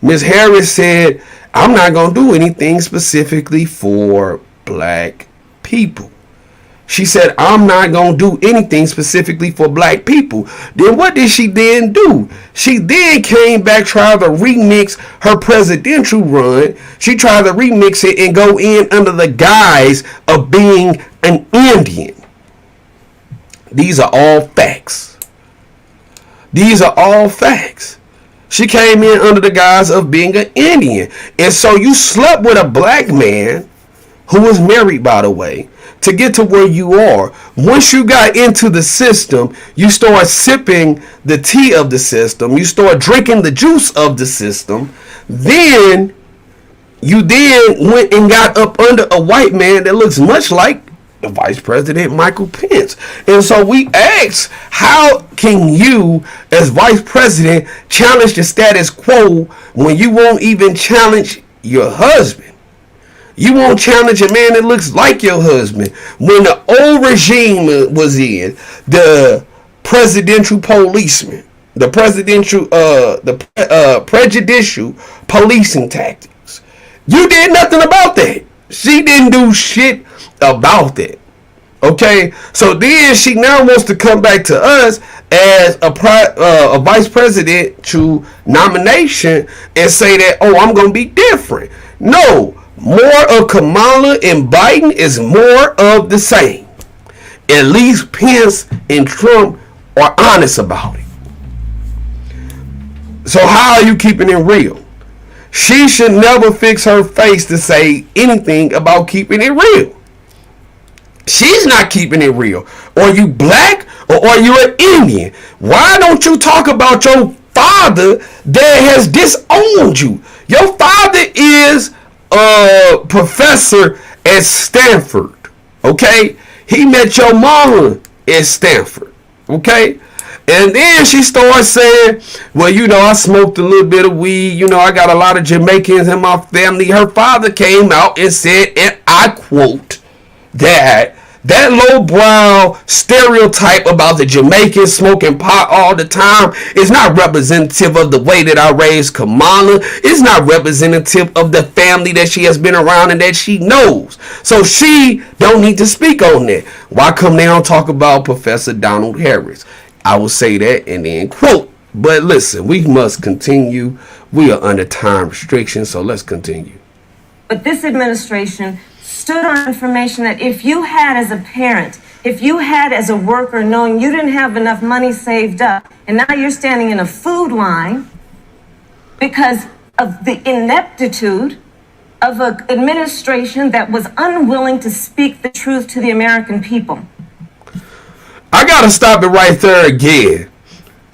Ms. Harris said, I'm not going to do anything specifically for black people. She said, I'm not going to do anything specifically for black people. Then what did she then do? She then came back, tried to remix her presidential run. She tried to remix it and go in under the guise of being an Indian. These are all facts. These are all facts. She came in under the guise of being an Indian. And so you slept with a black man who was married, by the way, to get to where you are. Once you got into the system, you start sipping the tea of the system. You start drinking the juice of the system. Then you went and got up under a white man that looks much like the Vice President Michael Pence. And so we ask, how can you as Vice President challenge the status quo when you won't even challenge your husband? You won't challenge a man that looks like your husband. When the old regime was in, the presidential policeman, the prejudicial policing tactics, you did nothing about that. She didn't do shit about that. Okay, so then she now wants to come back to us as a vice presidential nomination and say that, oh, I'm going to be different. No. More of Kamala and Biden is more of the same. At least Pence and Trump are honest about it. So how are you keeping it real? She should never fix her face to say anything about keeping it real. She's not keeping it real. Are you black or are you an Indian? Why don't you talk about your father that has disowned you? Your father is a professor at Stanford. Okay? He met your mama at Stanford. Okay? And then she starts saying, well, you know, I smoked a little bit of weed. You know, I got a lot of Jamaicans in my family. Her father came out and said, and I quote, that lowbrow stereotype about the Jamaicans smoking pot all the time is not representative of the way that I raised Kamala. It's not representative of the family that she has been around and that she knows. So she don't need to speak on that. Why come they don't talk about Professor Donald Harris? I will say that and then quote. But listen, we must continue. We are under time restrictions, so let's continue. But this administration stood on information that if you had as a parent, if you had as a worker knowing you didn't have enough money saved up, and now you're standing in a food line because of the ineptitude of an administration that was unwilling to speak the truth to the American people. I gotta stop it right there again.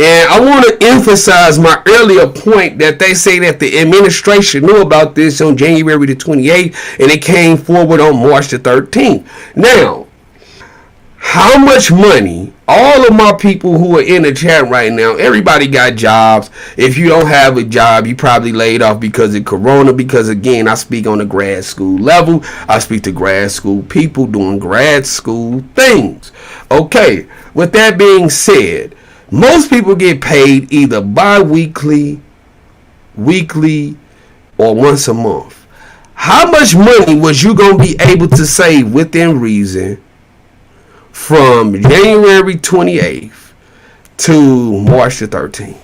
And I want to emphasize my earlier point that they say that the administration knew about this on January the 28th and it came forward on March the 13th. Now, how much money, all of my people who are in the chat right now, everybody got jobs. If you don't have a job, you probably laid off because of Corona. Because again, I speak on the grad school level. I speak to grad school people doing grad school things. Okay, with that being said, most people get paid either bi-weekly, weekly, or once a month. How much money was you going to be able to save within reason from January 28th to March the 13th?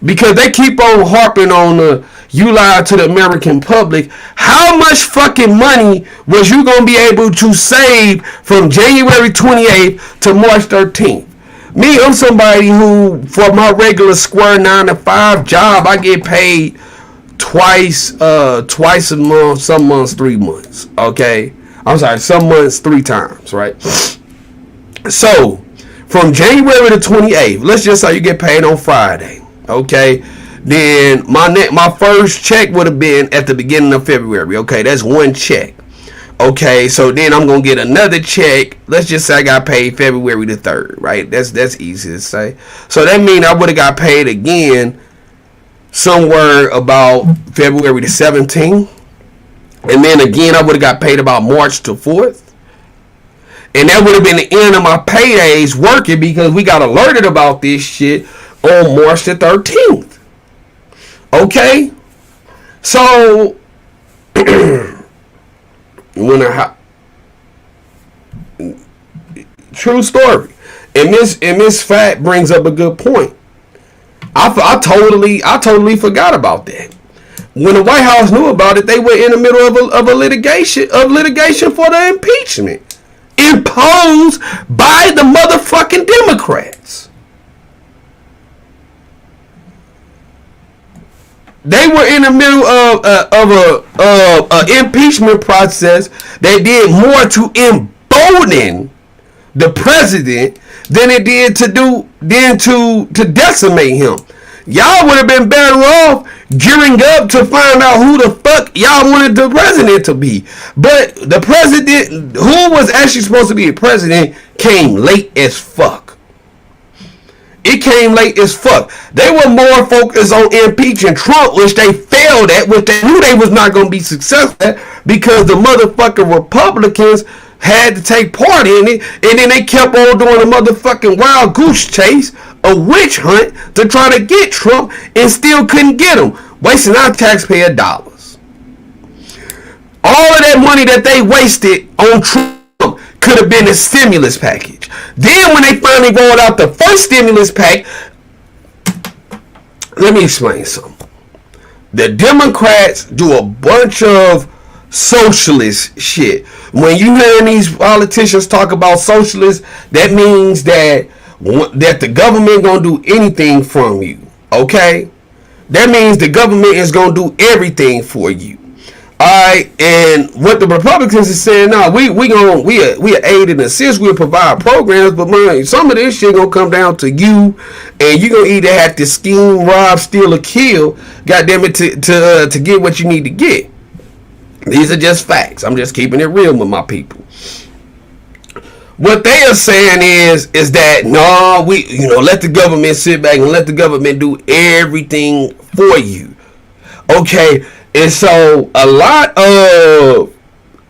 Because they keep on harping on you lied to the American public. How much fucking money was you going to be able to save from January 28th to March 13th? Me, I'm somebody who, for my regular square 9 to 5 job, I get paid twice a month, some months 3 months. Okay? I'm sorry, some months 3 times, right? So, from January the 28th, let's just say you get paid on Friday. Okay, then my first check would have been at the beginning of February. Okay, that's one check. Okay, so then I'm gonna get another check. Let's just say I got paid February the 3rd, right? That's easy to say. So that means I would have got paid again somewhere about February the 17th, and then again I would have got paid about March the 4th. And that would have been the end of my paydays working because we got alerted about this shit on March the 13th. Okay? So, when true story, and Miss Fat brings up a good point. I totally forgot about that. When the White House knew about it, they were in the middle of a litigation for the impeachment imposed by the motherfucking Democrats. They were in the middle of a impeachment process that did more to embolden the president than it did to decimate him. Y'all would have been better off gearing up to find out who the fuck y'all wanted the president to be. But the president, who was actually supposed to be a president, came late as fuck. It came late as fuck. They were more focused on impeaching Trump, which they failed at, which they knew they was not going to be successful at, because the motherfucking Republicans had to take part in it, and then they kept on doing a motherfucking wild goose chase, a witch hunt to try to get Trump, and still couldn't get him, wasting our taxpayer dollars. All of that money that they wasted on Trump could have been a stimulus package. Then when they finally rolled out the first stimulus pack, let me explain something. The Democrats do a bunch of socialist shit. When you hear these politicians talk about socialists, that means that the government gonna do anything from you. Okay, that means the government is gonna do everything for you. Alright, and what the Republicans is saying now, we aid and assist, we'll provide programs, but man, some of this shit gonna come down to you, and you gonna either have to scheme, rob, steal, or kill, goddamn it, to get what you need to get. These are just facts. I'm just keeping it real with my people. What they are saying is that no, let the government sit back and let the government do everything for you. Okay, and so a lot of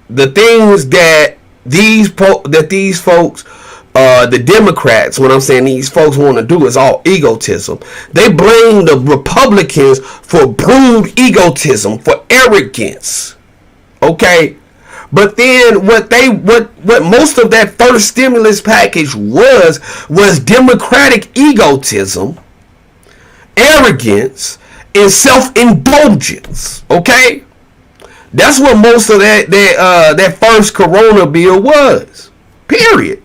the things that these folks, the Democrats, when I'm saying these folks want to do, is all egotism. They blame the Republicans for brewed egotism, for arrogance. Okay, but then what most of that first stimulus package was Democratic egotism, arrogance, and self-indulgence. Okay, that's what most of that first Corona bill was. Period.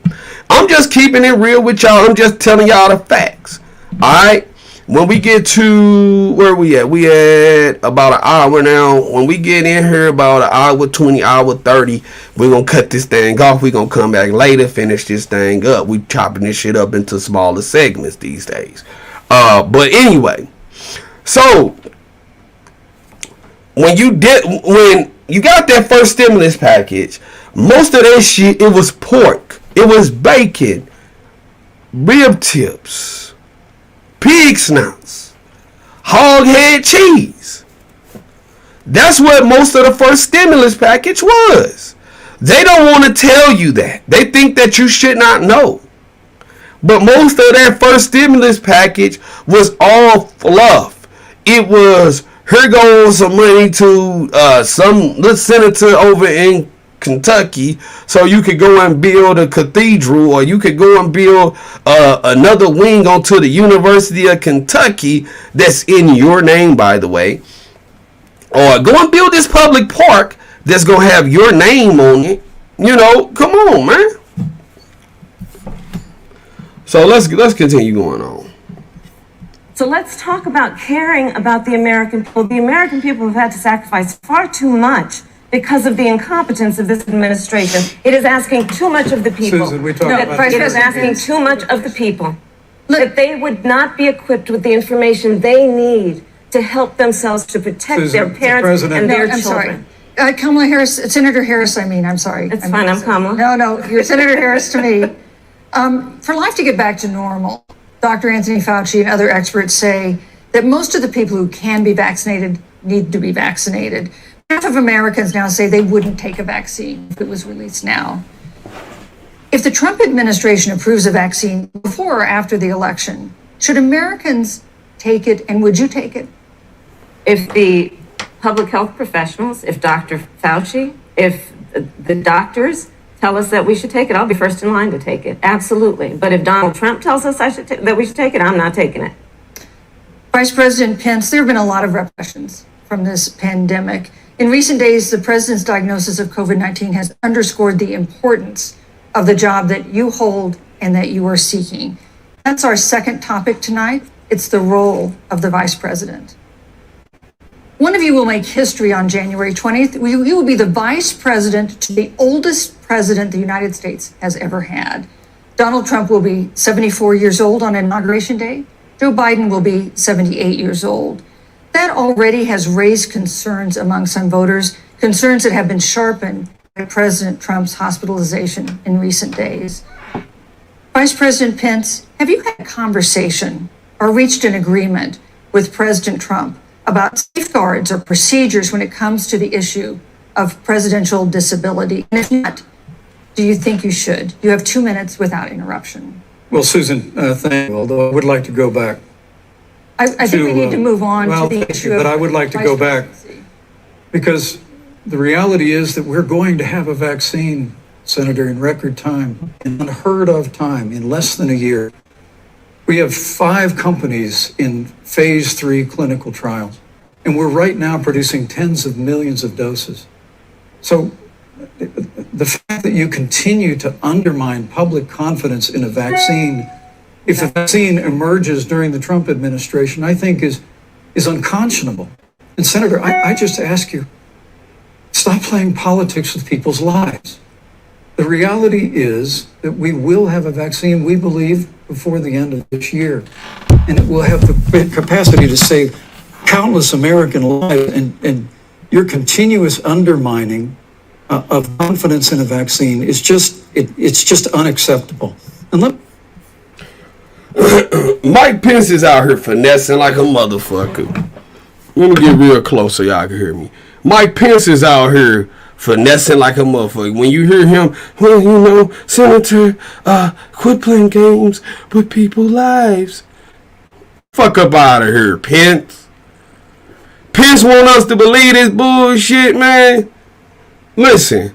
I'm just keeping it real with y'all. I'm just telling y'all the facts. All right. When we get to where we at? We at about an hour now. When we get in here about an hour 20, hour 30, we're going to cut this thing off. We're going to come back later, finish this thing up. We chopping this shit up into smaller segments these days. But anyway, so when you got that first stimulus package, most of that shit, it was pork, it was bacon, rib tips, pig snouts, hog head cheese. That's what most of the first stimulus package was. They don't want to tell you that. They think that you should not know. But most of that first stimulus package was all fluff. It was, here goes some money to some little senator over in Kentucky, so you could go and build a cathedral, or you could go and build another wing onto the University of Kentucky that's in your name, by the way, or go and build this public park that's gonna have your name on it. Come on, man. So let's continue going on. So let's talk about caring about the American people. The American people have had to sacrifice far too much because of the incompetence of this administration. It is asking too much of the people. Susan, we talked about It is asking too much of the people. That they would not be equipped with the information they need to help themselves to protect Susan, their parents and their I'm children. sorry. Kamala Harris, Senator Harris, I'm sorry. It's fine, I'm Kamala. No, you're Senator Harris to me. For life to get back to normal, Dr. Anthony Fauci and other experts say that most of the people who can be vaccinated need to be vaccinated. Half of Americans now say they wouldn't take a vaccine if it was released now. If the Trump administration approves a vaccine before or after the election, should Americans take it, and would you take it? If the public health professionals, if Dr. Fauci, if the doctors tell us that we should take it, I'll be first in line to take it. Absolutely. But if Donald Trump tells us that we should take it, I'm not taking it. Vice President Pence, there have been a lot of repercussions from this pandemic. In recent days, the president's diagnosis of COVID-19 has underscored the importance of the job that you hold and that you are seeking. That's our second topic tonight. It's the role of the vice president. One of you will make history on January 20th. You will be the vice president to the oldest president the United States has ever had. Donald Trump will be 74 years old on Inauguration Day. Joe Biden will be 78 years old. That already has raised concerns among some voters, concerns that have been sharpened by President Trump's hospitalization in recent days. Vice President Pence, have you had a conversation or reached an agreement with President Trump about safeguards or procedures when it comes to the issue of presidential disability? And if not, do you think you should? You have 2 minutes without interruption. Well, Susan, thank you, although I would like to go back. I think we need to move on to the issue of but I would like to go back because the reality is that we're going to have a vaccine, Senator, in record time, in unheard of time, in less than a year. We have 5 companies in phase 3 clinical trials, and we're right now producing tens of millions of doses. So the fact that you continue to undermine public confidence in a vaccine, if the vaccine emerges during the Trump administration, I think is unconscionable. And Senator, I just ask you, stop playing politics with people's lives. The reality is that we will have a vaccine, we believe, before the end of this year. And it will have the capacity to save countless American lives. And your continuous undermining of confidence in a vaccine is it's just unacceptable. And look, Mike Pence is out here finessing like a motherfucker. Let me get real close so y'all can hear me. Mike Pence is out here finessing like a motherfucker. When you hear him, well, you know, Senator, quit playing games with people's lives. Fuck up out of here, Pence. Pence want us to believe this bullshit, man. Listen,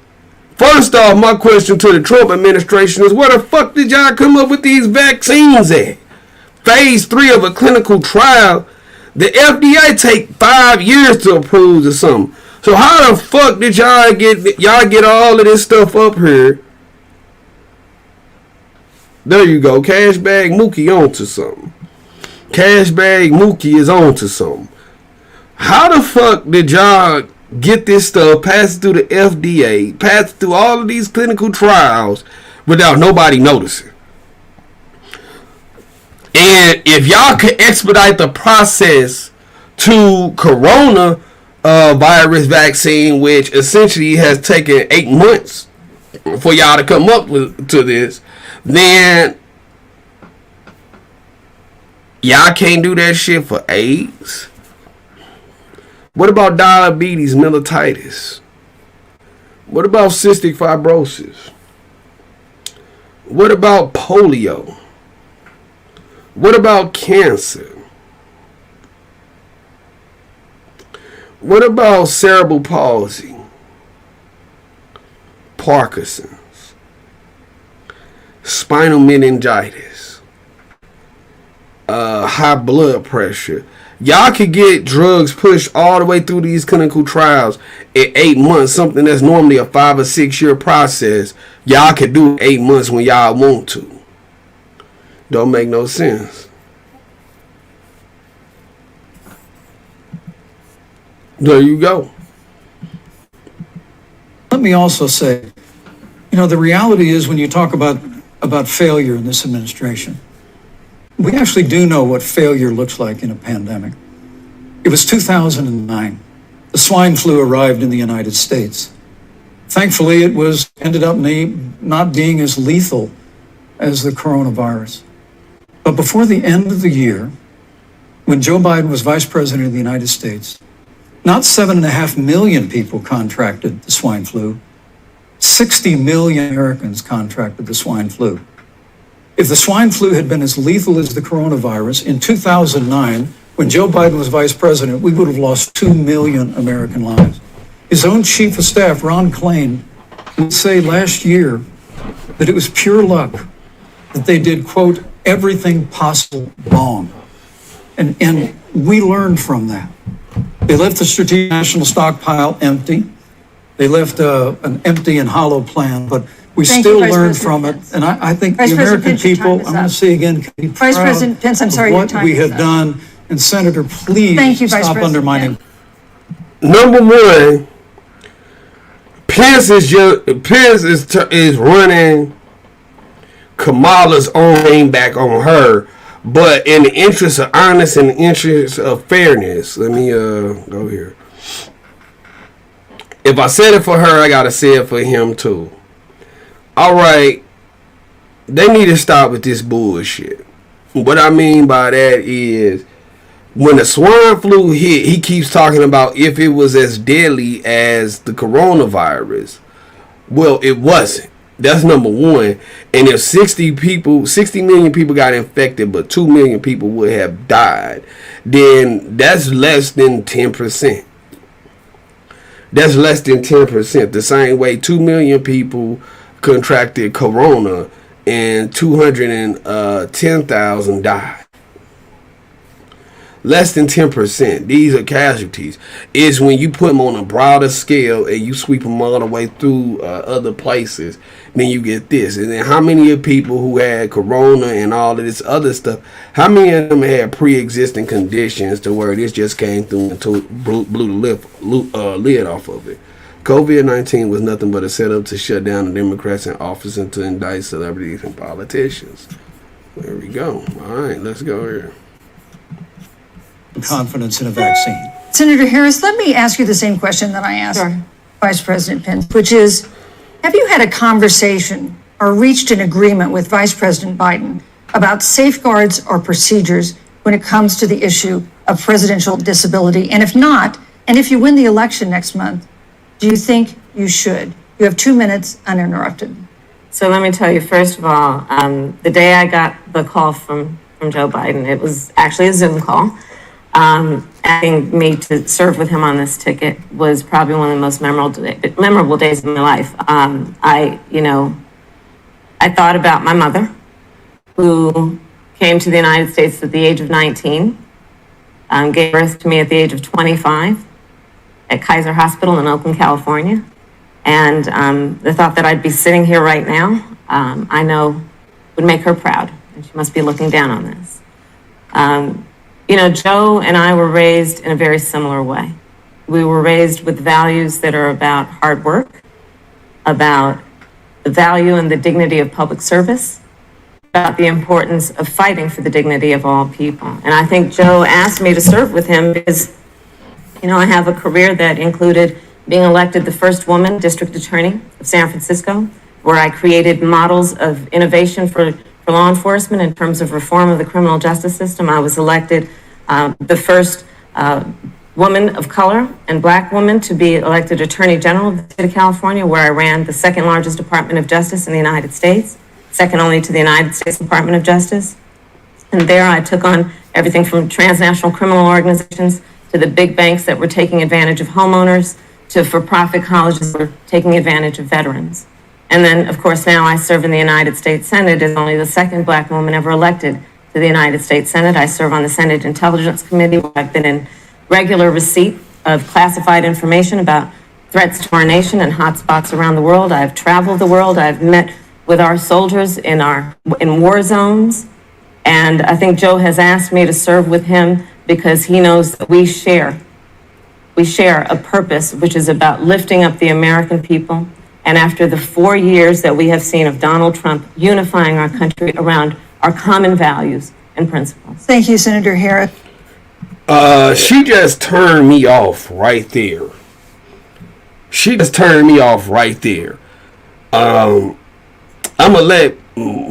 first off, my question to the Trump administration is, where the fuck did y'all come up with these vaccines at? Phase 3 of a clinical trial. The FDA take 5 years to approve or something. So how the fuck did y'all get all of this stuff up here? There you go. Cashbag Mookie on to something. Cashbag Mookie is on to something. How the fuck did y'all get this stuff passed through the FDA, passed through all of these clinical trials without nobody noticing? And if y'all could expedite the process to corona virus vaccine, which essentially has taken 8 months for y'all to come up to this, then y'all can't do that shit for AIDS. What about diabetes mellitus? What about cystic fibrosis? What about polio? What about cancer? What about cerebral palsy? Parkinson's? Spinal meningitis? High blood pressure? Y'all could get drugs pushed all the way through these clinical trials in 8 months, something that's normally a 5 or 6 year process. Y'all could do 8 months when y'all want to. Don't make no sense. There you go. let me also say, the reality is when you talk about failure in this administration, we actually do know what failure looks like in a pandemic. It was 2009. The swine flu arrived in the United States. Thankfully, it ended up not being as lethal as the coronavirus. But before the end of the year, when Joe Biden was vice president of the United States, not 7.5 million people contracted the swine flu. 60 million Americans contracted the swine flu. If the swine flu had been as lethal as the coronavirus, in 2009, when Joe Biden was vice president, we would have lost 2 million American lives. His own chief of staff, Ron Klain, would say last year that it was pure luck that they did, quote, everything possible wrong. And we learned from that. They left the Strategic National Stockpile empty. They left an empty and hollow plan, but we still learned from it. And I think the American people, I'm going to say again, can be proud Vice President Pence, I'm sorry, of your what time we is have up. done. And Senator, please Thank you, Vice stop President undermining. Number one, Pence is running Kamala's own name back on her, but in the interest of honest and the interest of fairness, let me go here. If I said it for her, I gotta say it for him too. All right, they need to stop with this bullshit. What I mean by that is, when the swine flu hit, he keeps talking about if it was as deadly as the coronavirus. Well, it wasn't. That's number one. And if 60 million people got infected, but 2 million people would have died, then that's less than 10%. That's less than 10%. The same way 2 million people contracted corona and 210,000 died. Less than 10%. These are casualties. It's when you put them on a broader scale and you sweep them all the way through other places, then you get this. And then how many of people who had corona and all of this other stuff, how many of them had pre-existing conditions to where this just came through and blew the lid off of it? COVID-19 was nothing but a setup to shut down the Democrats in office and to indict celebrities and politicians. There we go. All right, let's go here. Confidence in a vaccine. Senator Harris, let me ask you the same question that I asked Vice President Pence, which is, have you had a conversation or reached an agreement with Vice President Biden about safeguards or procedures when it comes to the issue of presidential disability? And if not, and if you win the election next month, do you think you should? You have 2 minutes uninterrupted. So let me tell you, first of all, the day I got the call from Joe Biden, it was actually a Zoom call. Asking me to serve with him on this ticket was probably one of the most memorable days of my life. I thought about my mother, who came to the United States at the age of 19, gave birth to me at the age of 25 at Kaiser Hospital in Oakland, California. And the thought that I'd be sitting here right now, I know would make her proud, and she must be looking down on this. Joe and I were raised in a very similar way. We were raised with values that are about hard work, about the value and the dignity of public service, about the importance of fighting for the dignity of all people. And I think Joe asked me to serve with him because, I have a career that included being elected the first woman district attorney of San Francisco, where I created models of innovation for law enforcement in terms of reform of the criminal justice system. I was elected the first woman of color and black woman to be elected Attorney General of the state of California, where I ran the second largest Department of Justice in the United States, second only to the United States Department of Justice. And there I took on everything from transnational criminal organizations to the big banks that were taking advantage of homeowners to for-profit colleges that were taking advantage of veterans. And then, of course, now I serve in the United States Senate as only the second black woman ever elected to the United States Senate. I serve on the Senate Intelligence Committee, where I've been in regular receipt of classified information about threats to our nation and hotspots around the world. I've traveled the world. I've met with our soldiers in war zones. And I think Joe has asked me to serve with him because he knows that we share a purpose, which is about lifting up the American people. And after the 4 years that we have seen of Donald Trump unifying our country around our common values and principles. Thank you, Senator Harris. She just turned me off right there. I'm going to let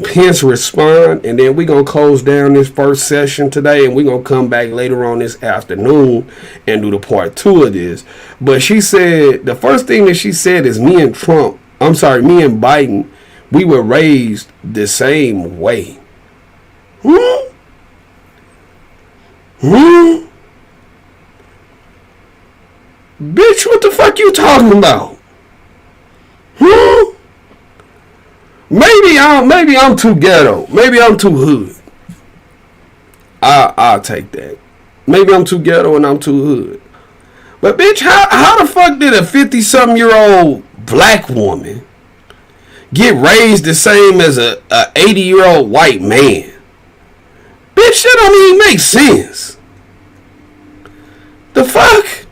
Pence respond, and then we're going to close down this first session today, and we're going to come back later on this afternoon and do the part 2 of this. But she said, the first thing that she said is me and Biden, we were raised the same way. Hmm? Bitch, what the fuck you talking about? Hmm? Maybe I'm too ghetto. Maybe I'm too hood. I'll take that. Maybe I'm too ghetto and I'm too hood. But bitch, how the fuck did a 50-something-year-old black woman get raised the same as a 80-year-old white man? Bitch, that don't even make sense. The fuck?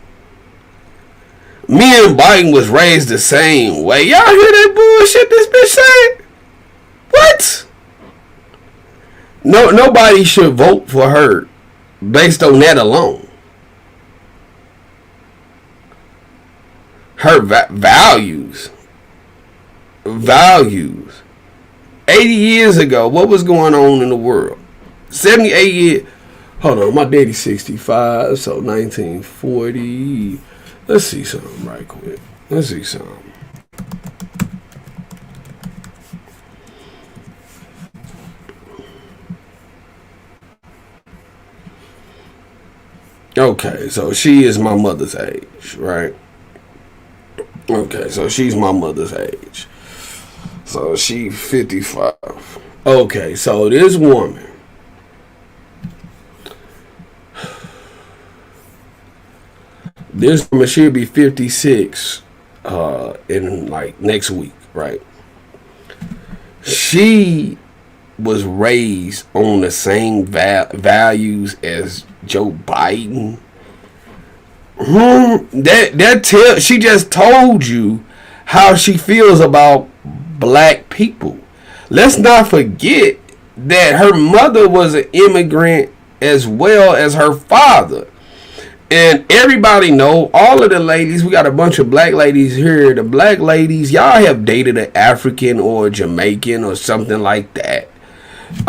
Me and Biden was raised the same way. Y'all hear that bullshit this bitch said? What? No, nobody should vote for her based on that alone. Her values. 80 years ago, what was going on in the world? 78 years. Hold on, my daddy's 65, so 1940. Let's see something right quick. Let's see something. Okay, so she is my mother's age, right? Okay, so she's my mother's age. So she 55. Okay, so this woman. This woman, she'll be 56 in like next week, right? She was raised on the same values as Joe Biden. She just told you how she feels about black people. Let's not forget that her mother was an immigrant as well as her father. And everybody know, all of the ladies, we got a bunch of black ladies here. The black ladies, y'all have dated an African or a Jamaican or something like that.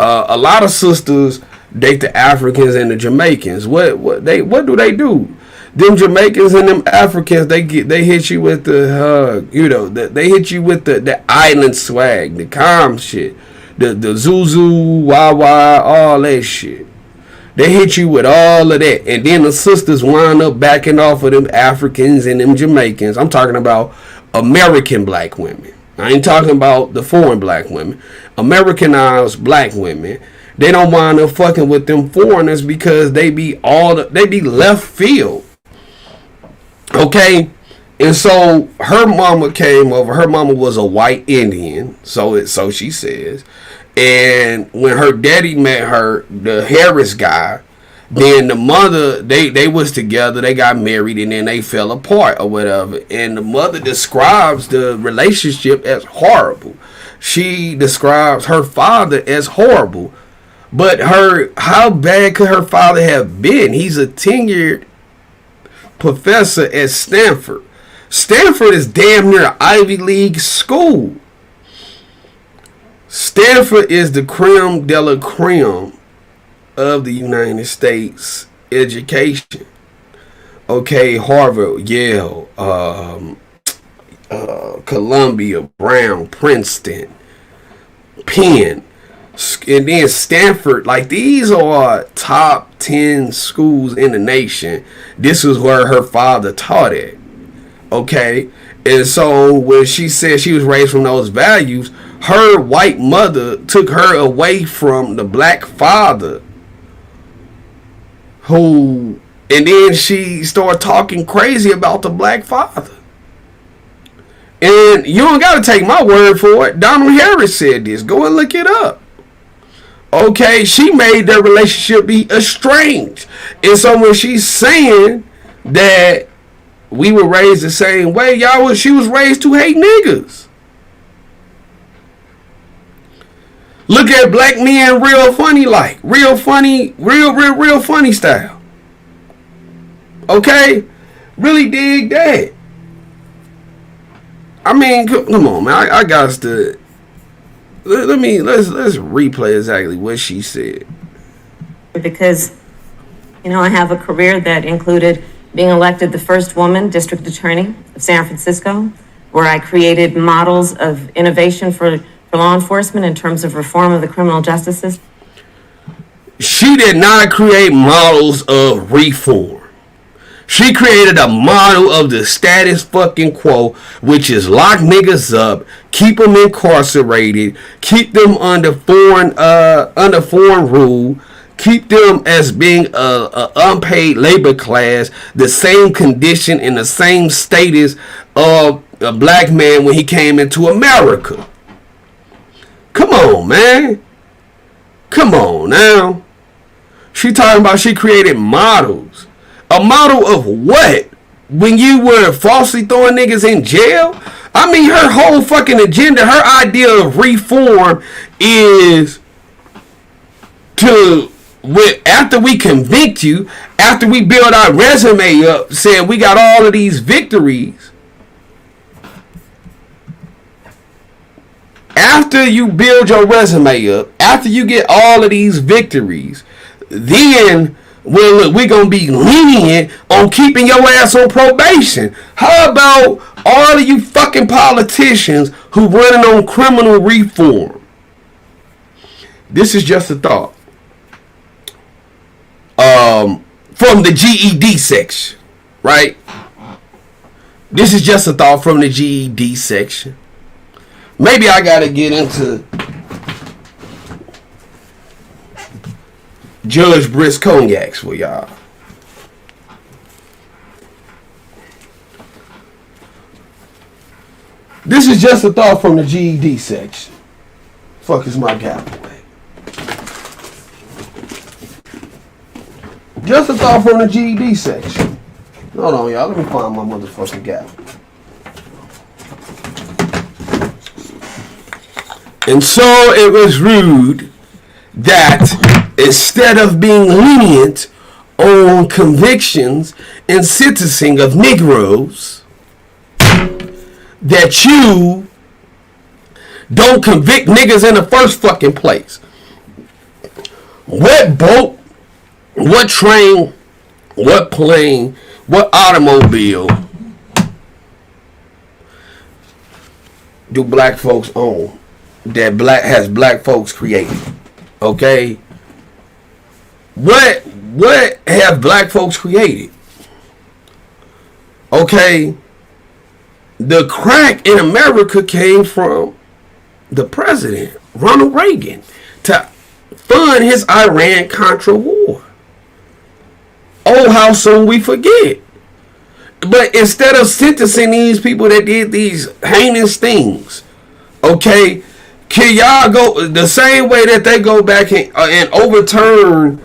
A lot of sisters date the Africans and the Jamaicans. What do they do? Them Jamaicans and them Africans, they hit you with the they hit you with the island swag, the calm shit, the Zuzu, Wawa, all that shit. They hit you with all of that, and then the sisters wind up backing off of them Africans and them Jamaicans. I'm talking about American black women. I ain't talking about the foreign black women. Americanized black women. They don't wind up fucking with them foreigners because they be left field. Okay, and so her mama came over. Her mama was a white Indian, so she says. And when her daddy met her, the Harris guy, then the mother, they was together, they got married, and then they fell apart or whatever. And the mother describes the relationship as horrible. She describes her father as horrible. But how bad could her father have been? He's a tenured professor at Stanford. Stanford is damn near an Ivy League school. Stanford is the creme de la creme of the United States education. Okay, Harvard, Yale, Columbia, Brown, Princeton, Penn, and then Stanford. Like, these are top 10 schools in the nation. This is where her father taught at. Okay, and so when she said she was raised from those values, her white mother took her away from the black father, and then she started talking crazy about the black father. And you don't gotta take my word for it. Donald Harris said this. Go and look it up. Okay, she made their relationship be estranged. And so when she's saying that we were raised the same way, she was raised to hate niggas. Look at black men real funny real funny style. Okay? Really dig that. I mean, come on, man. I got to let's replay exactly what she said. Because, I have a career that included being elected the first woman district attorney of San Francisco, where I created models of innovation for law enforcement in terms of reform of the criminal justice system. She did not create models of reform. She created a model of the status fucking quo, which is lock niggas up, keep them incarcerated, keep them under foreign rule, keep them as being a unpaid labor class, the same condition and the same status of a black man when he came into America. Come on, man. Come on now. She talking about she created models. A model of what? When you were falsely throwing niggas in jail? I mean, her whole fucking agenda, her idea of reform is to, after we convict you, after we build our resume up, saying we got all of these victories, after you build your resume up, after you get all of these victories, then we're going to be lenient on keeping your ass on probation. How about all of you fucking politicians who running on criminal reform? This is just a thought. From the GED section, right? This is just a thought from the GED section. Maybe I got to get into Judge Brisk Cognacs for y'all. This is just a thought from the GED section. Fuck is my gavel, man? Just a thought from the GED section. Hold on, y'all. Let me find my motherfucking gavel. And so it was rude that instead of being lenient on convictions and sentencing of Negroes, that you don't convict niggas in the first fucking place. What boat, what train, what plane, what automobile do black folks own that has black folks created? Okay? What have black folks created? Okay? The crack in America came from the president, Ronald Reagan, to fund his Iran-Contra war. Oh, how soon we forget. But instead of sentencing these people that did these heinous things, okay, can y'all go the same way that they go back and overturn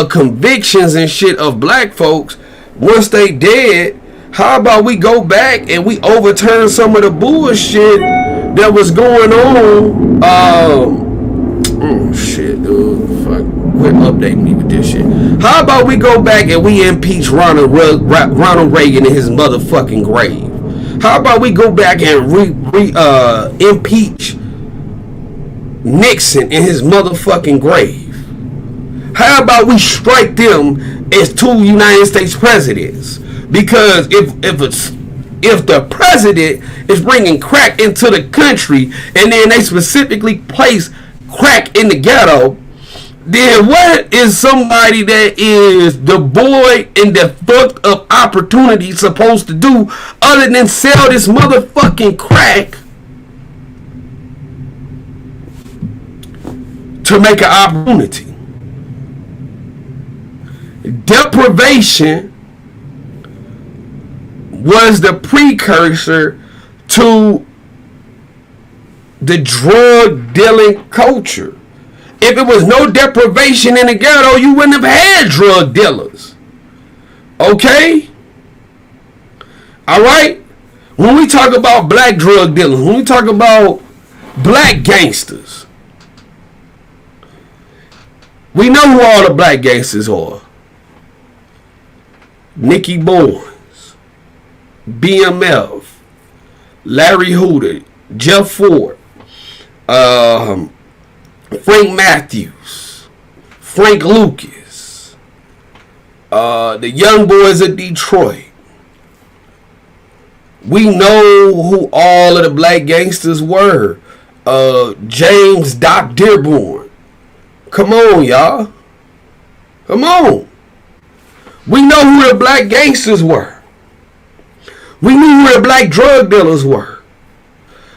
convictions and shit of black folks once they dead? How about we go back and we overturn some of the bullshit that was going on? Shit, dude. Fuck. Quit updating me with this shit. How about we go back and we impeach Ronald Reagan in his motherfucking grave? How about we go back and impeach Nixon in his motherfucking grave? How about we strike them as two United States presidents? Because if the president is bringing crack into the country and then they specifically place crack in the ghetto, then what is somebody that is devoid and the fucked up opportunity supposed to do other than sell this motherfucking crack to make an opportunity? Deprivation was the precursor to the drug dealing culture. If it was no deprivation in the ghetto, you wouldn't have had drug dealers. Okay? Alright? When we talk about black drug dealers, when we talk about black gangsters, we know who all the black gangsters are. Nicky Bourne, BMF, Larry Hooter, Jeff Ford, Frank Matthews, Frank Lucas, the Young Boys of Detroit. We know who all of the black gangsters were. James Doc Dearborn. Come on, y'all. Come on. We know who the black gangsters were. We knew who the black drug dealers were.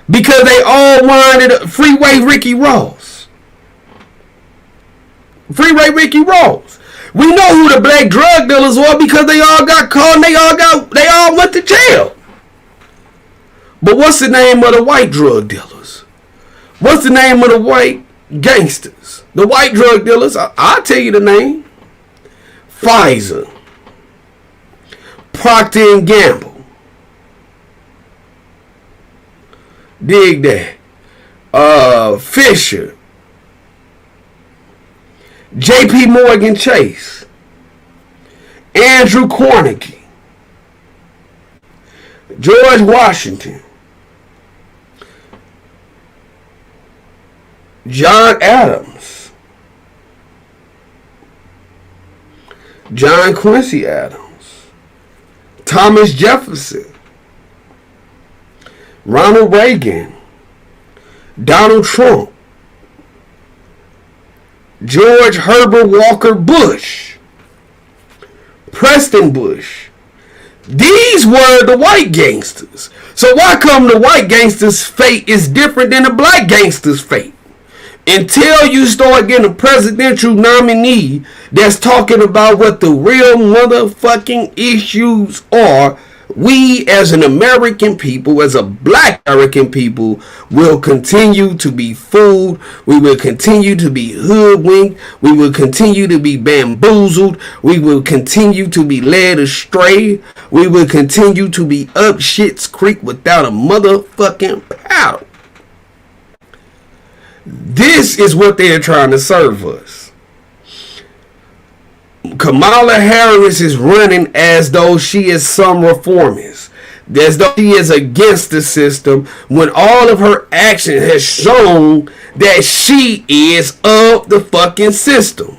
Because they all wanted Freeway Ricky Ross. Freeway Ricky Ross. We know who the black drug dealers were because they all got caught and they all went to jail. But what's the name of the white drug dealers? What's the name of the white gangsters? The white drug dealers, I'll tell you the name. Pfizer. Procter & Gamble. Dig that. Fisher. JP Morgan Chase. Andrew Carnegie. George Washington. John Adams. John Quincy Adams. Thomas Jefferson. Ronald Reagan. Donald Trump. George Herbert Walker Bush. Preston Bush. These were the white gangsters. So why come the white gangsters' fate is different than the black gangsters' fate? Until you start getting a presidential nominee that's talking about what the real motherfucking issues are, we as an American people, as a black American people, will continue to be fooled. We will continue to be hoodwinked. We will continue to be bamboozled. We will continue to be led astray. We will continue to be up shit's creek without a motherfucking paddle. This is what they're trying to serve us. Kamala Harris is running as though she is some reformist, as though she is against the system, when all of her action has shown that she is of the fucking system.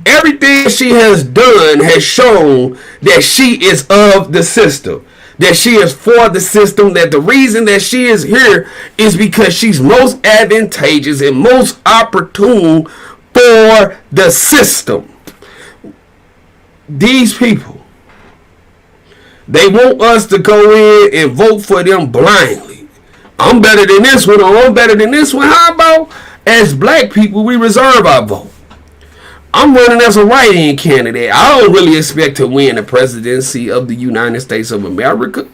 Everything she has done has shown that she is of the system, that she is for the system, that the reason that she is here is because she's most advantageous and most opportune for the system. These people, they want us to go in and vote for them blindly. I'm better than this one, or I'm better than this one. How about as black people, we reserve our vote? I'm running as a write-in candidate. I don't really expect to win the presidency of the United States of America,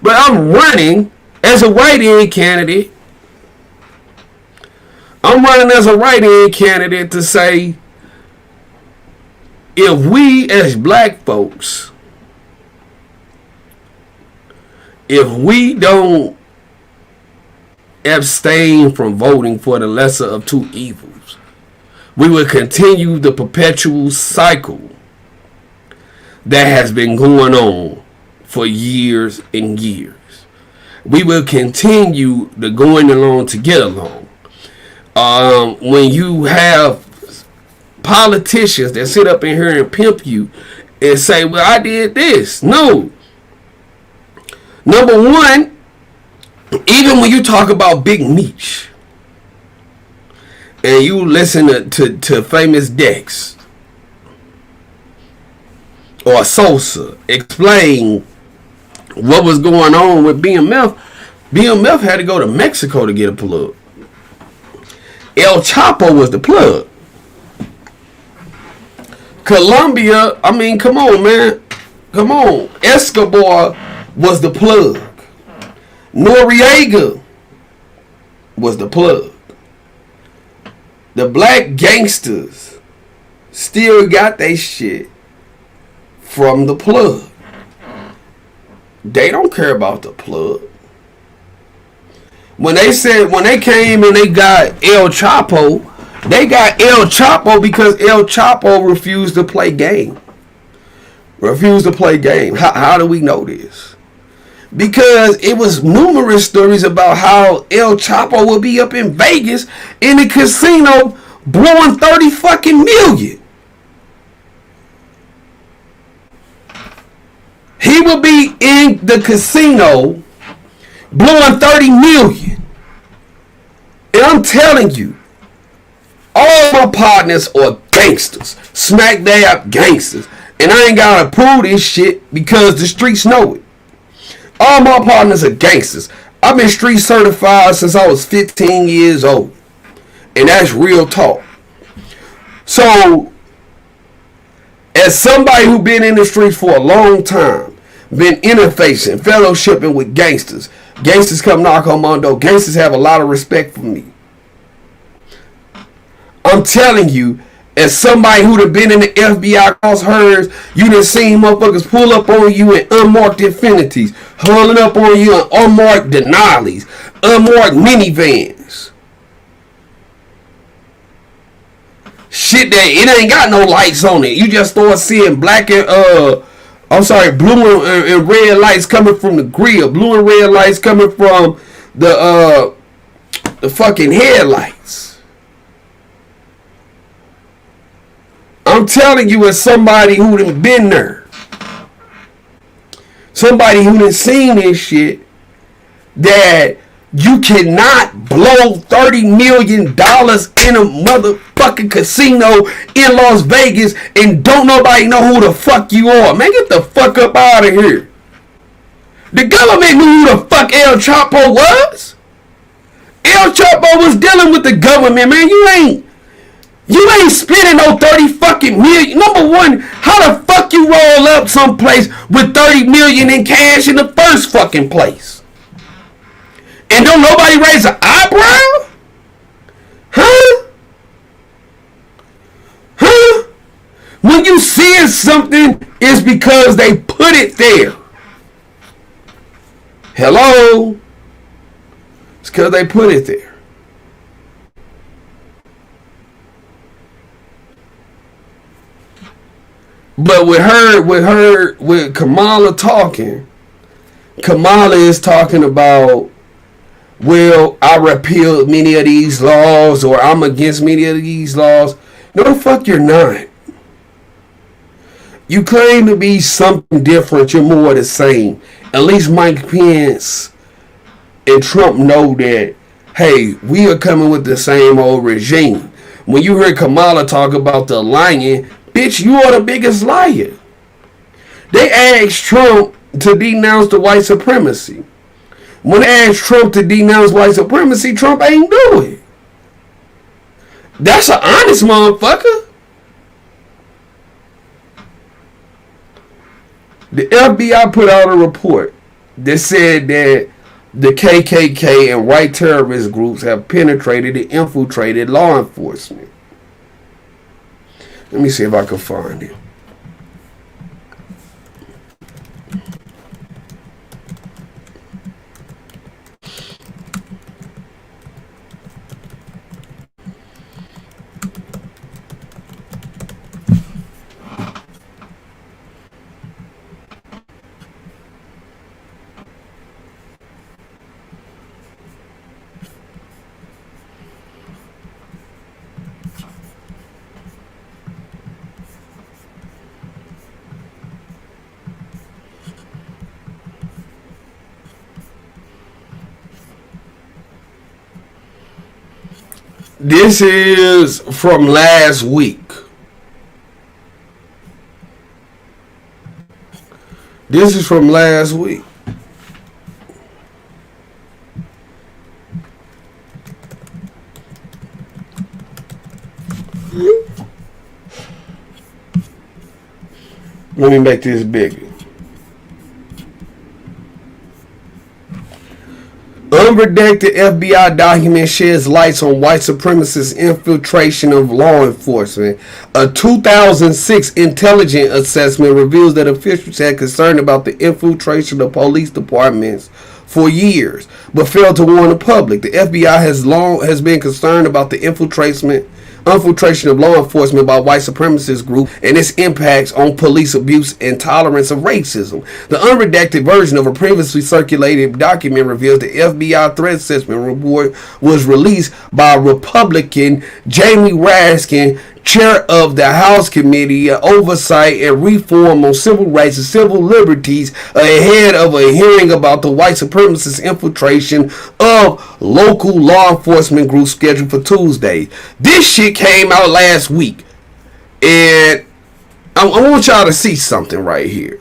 but I'm running as a write-in candidate. I'm running as a write-in candidate to say, if we as black folks, if we don't abstain from voting for the lesser of two evils, we will continue the perpetual cycle that has been going on for years and years. We will continue the going along to get along. When you have politicians that sit up in here and pimp you and say, well, I did this. No. Number one, even when you talk about Big Meech, and you listen to famous Dex or Sosa explain what was going on with BMF, BMF had to go to Mexico to get a plug. El Chapo was the plug. Colombia, I mean, come on, man. Come on. Escobar was the plug. Noriega was the plug. The black gangsters still got they shit from the plug. They don't care about the plug. When they came and they got El Chapo, they got El Chapo because El Chapo refused to play game. Refused to play game. How do we know this? Because it was numerous stories about how El Chapo would be up in Vegas in the casino blowing 30 fucking million. He would be in the casino blowing 30 million. And I'm telling you, all All my partners are gangsters. Smack dab gangsters. And I ain't gotta prove this shit because the streets know it. All my partners are gangsters. I've been street certified since I was 15 years old. And that's real talk. So, as somebody who been in the streets for a long time, been interfacing, fellowshipping with gangsters. Gangsters come knock on my door. Gangsters have a lot of respect for me. I'm telling you, as somebody who'd have been in the FBI crosshairs, you done seen motherfuckers pull up on you in unmarked Infinities, hauling up on you in unmarked Denali's, unmarked minivans. Shit that it ain't got no lights on it. You just start seeing black and blue and red lights coming from the grill, blue and red lights coming from the fucking headlights. I'm telling you, as somebody who done been there, somebody who done seen this shit, that you cannot blow $30 million in a motherfucking casino in Las Vegas and don't nobody know who the fuck you are. Man, get the fuck up out of here. The government knew who the fuck El Chapo was. El Chapo was dealing with the government, man. You ain't spending no 30 fucking million. Number one, how the fuck you roll up someplace with 30 million in cash in the first fucking place? And don't nobody raise an eyebrow? Huh? Huh? When you see something, it's because they put it there. Hello? It's because they put it there. But with Kamala talking, Kamala is talking about, well, I repealed many of these laws, or I'm against many of these laws. No, the fuck you're not. You claim to be something different. You're more the same. At least Mike Pence and Trump know that, hey, we are coming with the same old regime. When you heard Kamala talk about the lying, bitch, you are the biggest liar. They asked Trump to denounce the white supremacy. When they asked Trump to denounce white supremacy, Trump ain't do it. That's an honest motherfucker. The FBI put out a report that said that the KKK and white terrorist groups have penetrated and infiltrated law enforcement. Let me see if I can find it. This is from last week. This is from last week. Let me make this bigger. Unredacted FBI document sheds lights on white supremacist infiltration of law enforcement. A 2006 intelligence assessment reveals that officials had concern about the infiltration of police departments for years, but failed to warn the public. The FBI has been concerned about the infiltration of law enforcement by white supremacist groups and its impacts on police abuse and tolerance of racism. The unredacted version of a previously circulated document reveals the FBI threat assessment report was released by Republican Jamie Raskin chair of the House Committee on Oversight and Reform on Civil Rights and Civil Liberties, ahead of a hearing about the white supremacist infiltration of local law enforcement groups scheduled for Tuesday. This shit came out last week. And I want y'all to see something right here.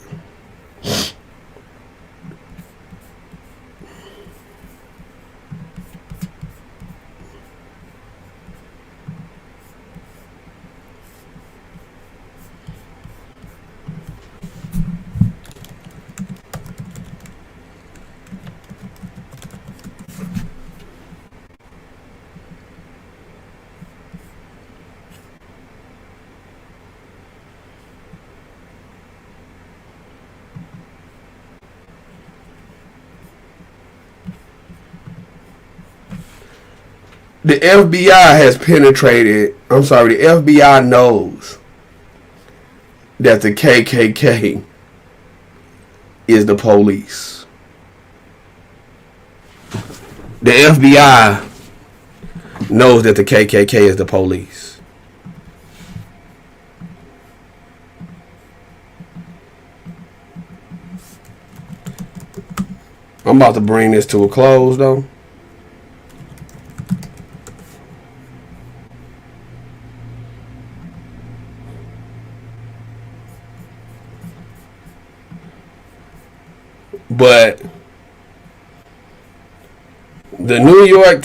The FBI has penetrated. I'm sorry, the FBI knows that the KKK is the police. The FBI knows that the KKK is the police. I'm about to bring this to a close, though. But the New York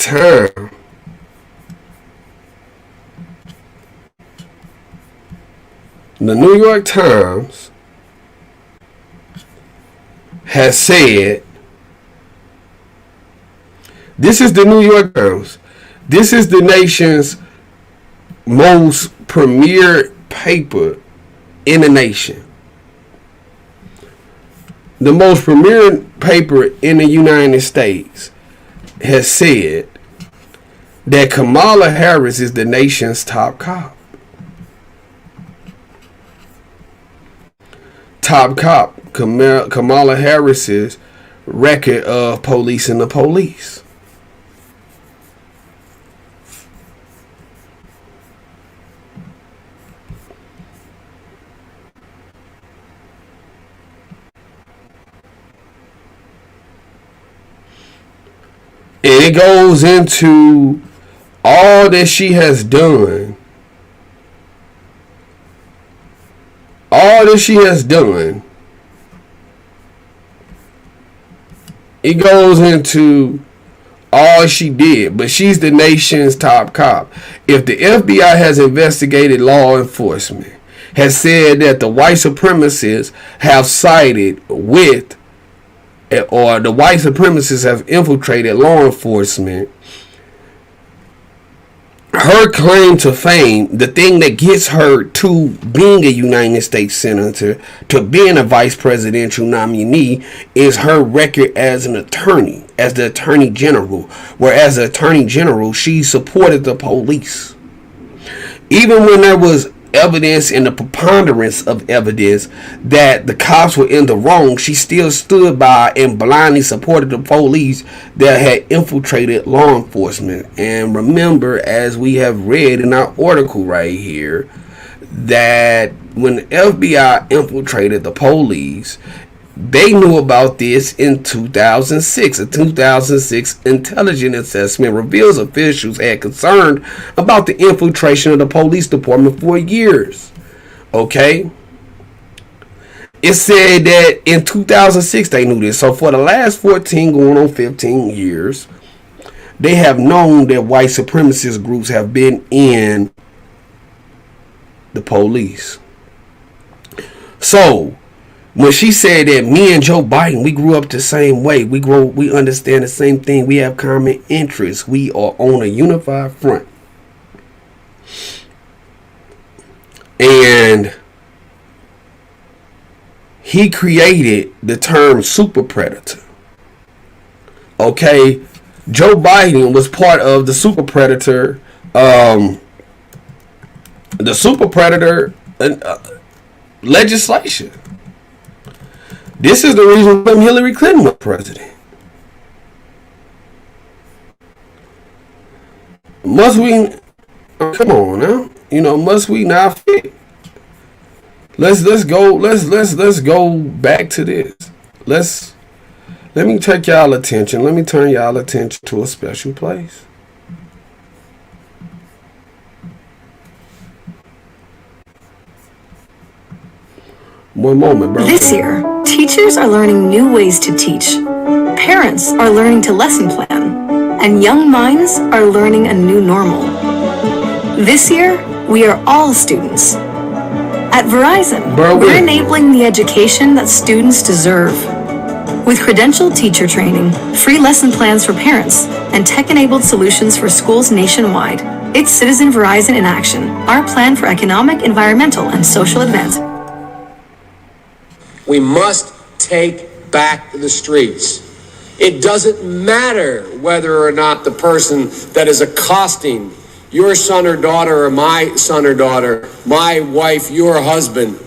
Times has said, this is the New York Times. This is the nation's most premier paper in the nation. The most premier paper in the United States has said that Kamala Harris is the nation's top cop. Top cop, Kamala Harris's record of policing the police. And it goes into all that she has done. All that she has done. It goes into all she did. But she's the nation's top cop. If the FBI has investigated law enforcement, has said that the white supremacists have sided with, or the white supremacists have infiltrated law enforcement, her claim to fame, the thing that gets her to being a United States Senator, to being a vice presidential nominee, is her record as an attorney, as the Attorney General. Whereas the Attorney General, she supported the police. Even when there was evidence and the preponderance of evidence that the cops were in the wrong, she still stood by and blindly supported the police that had infiltrated law enforcement. And remember, as we have read in our article right here, that when the FBI infiltrated the police, they knew about this in 2006. A 2006 intelligence assessment reveals officials had concern about the infiltration of the police department for years. Okay? It said that in 2006 they knew this. So for the last 14 going on 15 years, they have known that white supremacist groups have been in the police. So when she said that me and Joe Biden, we grew up the same way. We understand the same thing. We have common interests. We are on a unified front. And he created the term super predator. Okay, Joe Biden was part of the super predator, legislation. This is the reason why Hillary Clinton was president. Must we? Oh, come on now. must we not fit? Let's go back to this. Let me take y'all attention. Let me turn y'all attention to a special place. One moment, bro. This year, teachers are learning new ways to teach. Parents are learning to lesson plan. And young minds are learning a new normal. This year, we are all students. At Verizon, we're enabling the education that students deserve. With credentialed teacher training, free lesson plans for parents, and tech-enabled solutions for schools nationwide, it's Citizen Verizon in action, our plan for economic, environmental, and social advancement. We must take back the streets. It doesn't matter whether or not the person that is accosting your son or daughter or my son or daughter, my wife, your husband,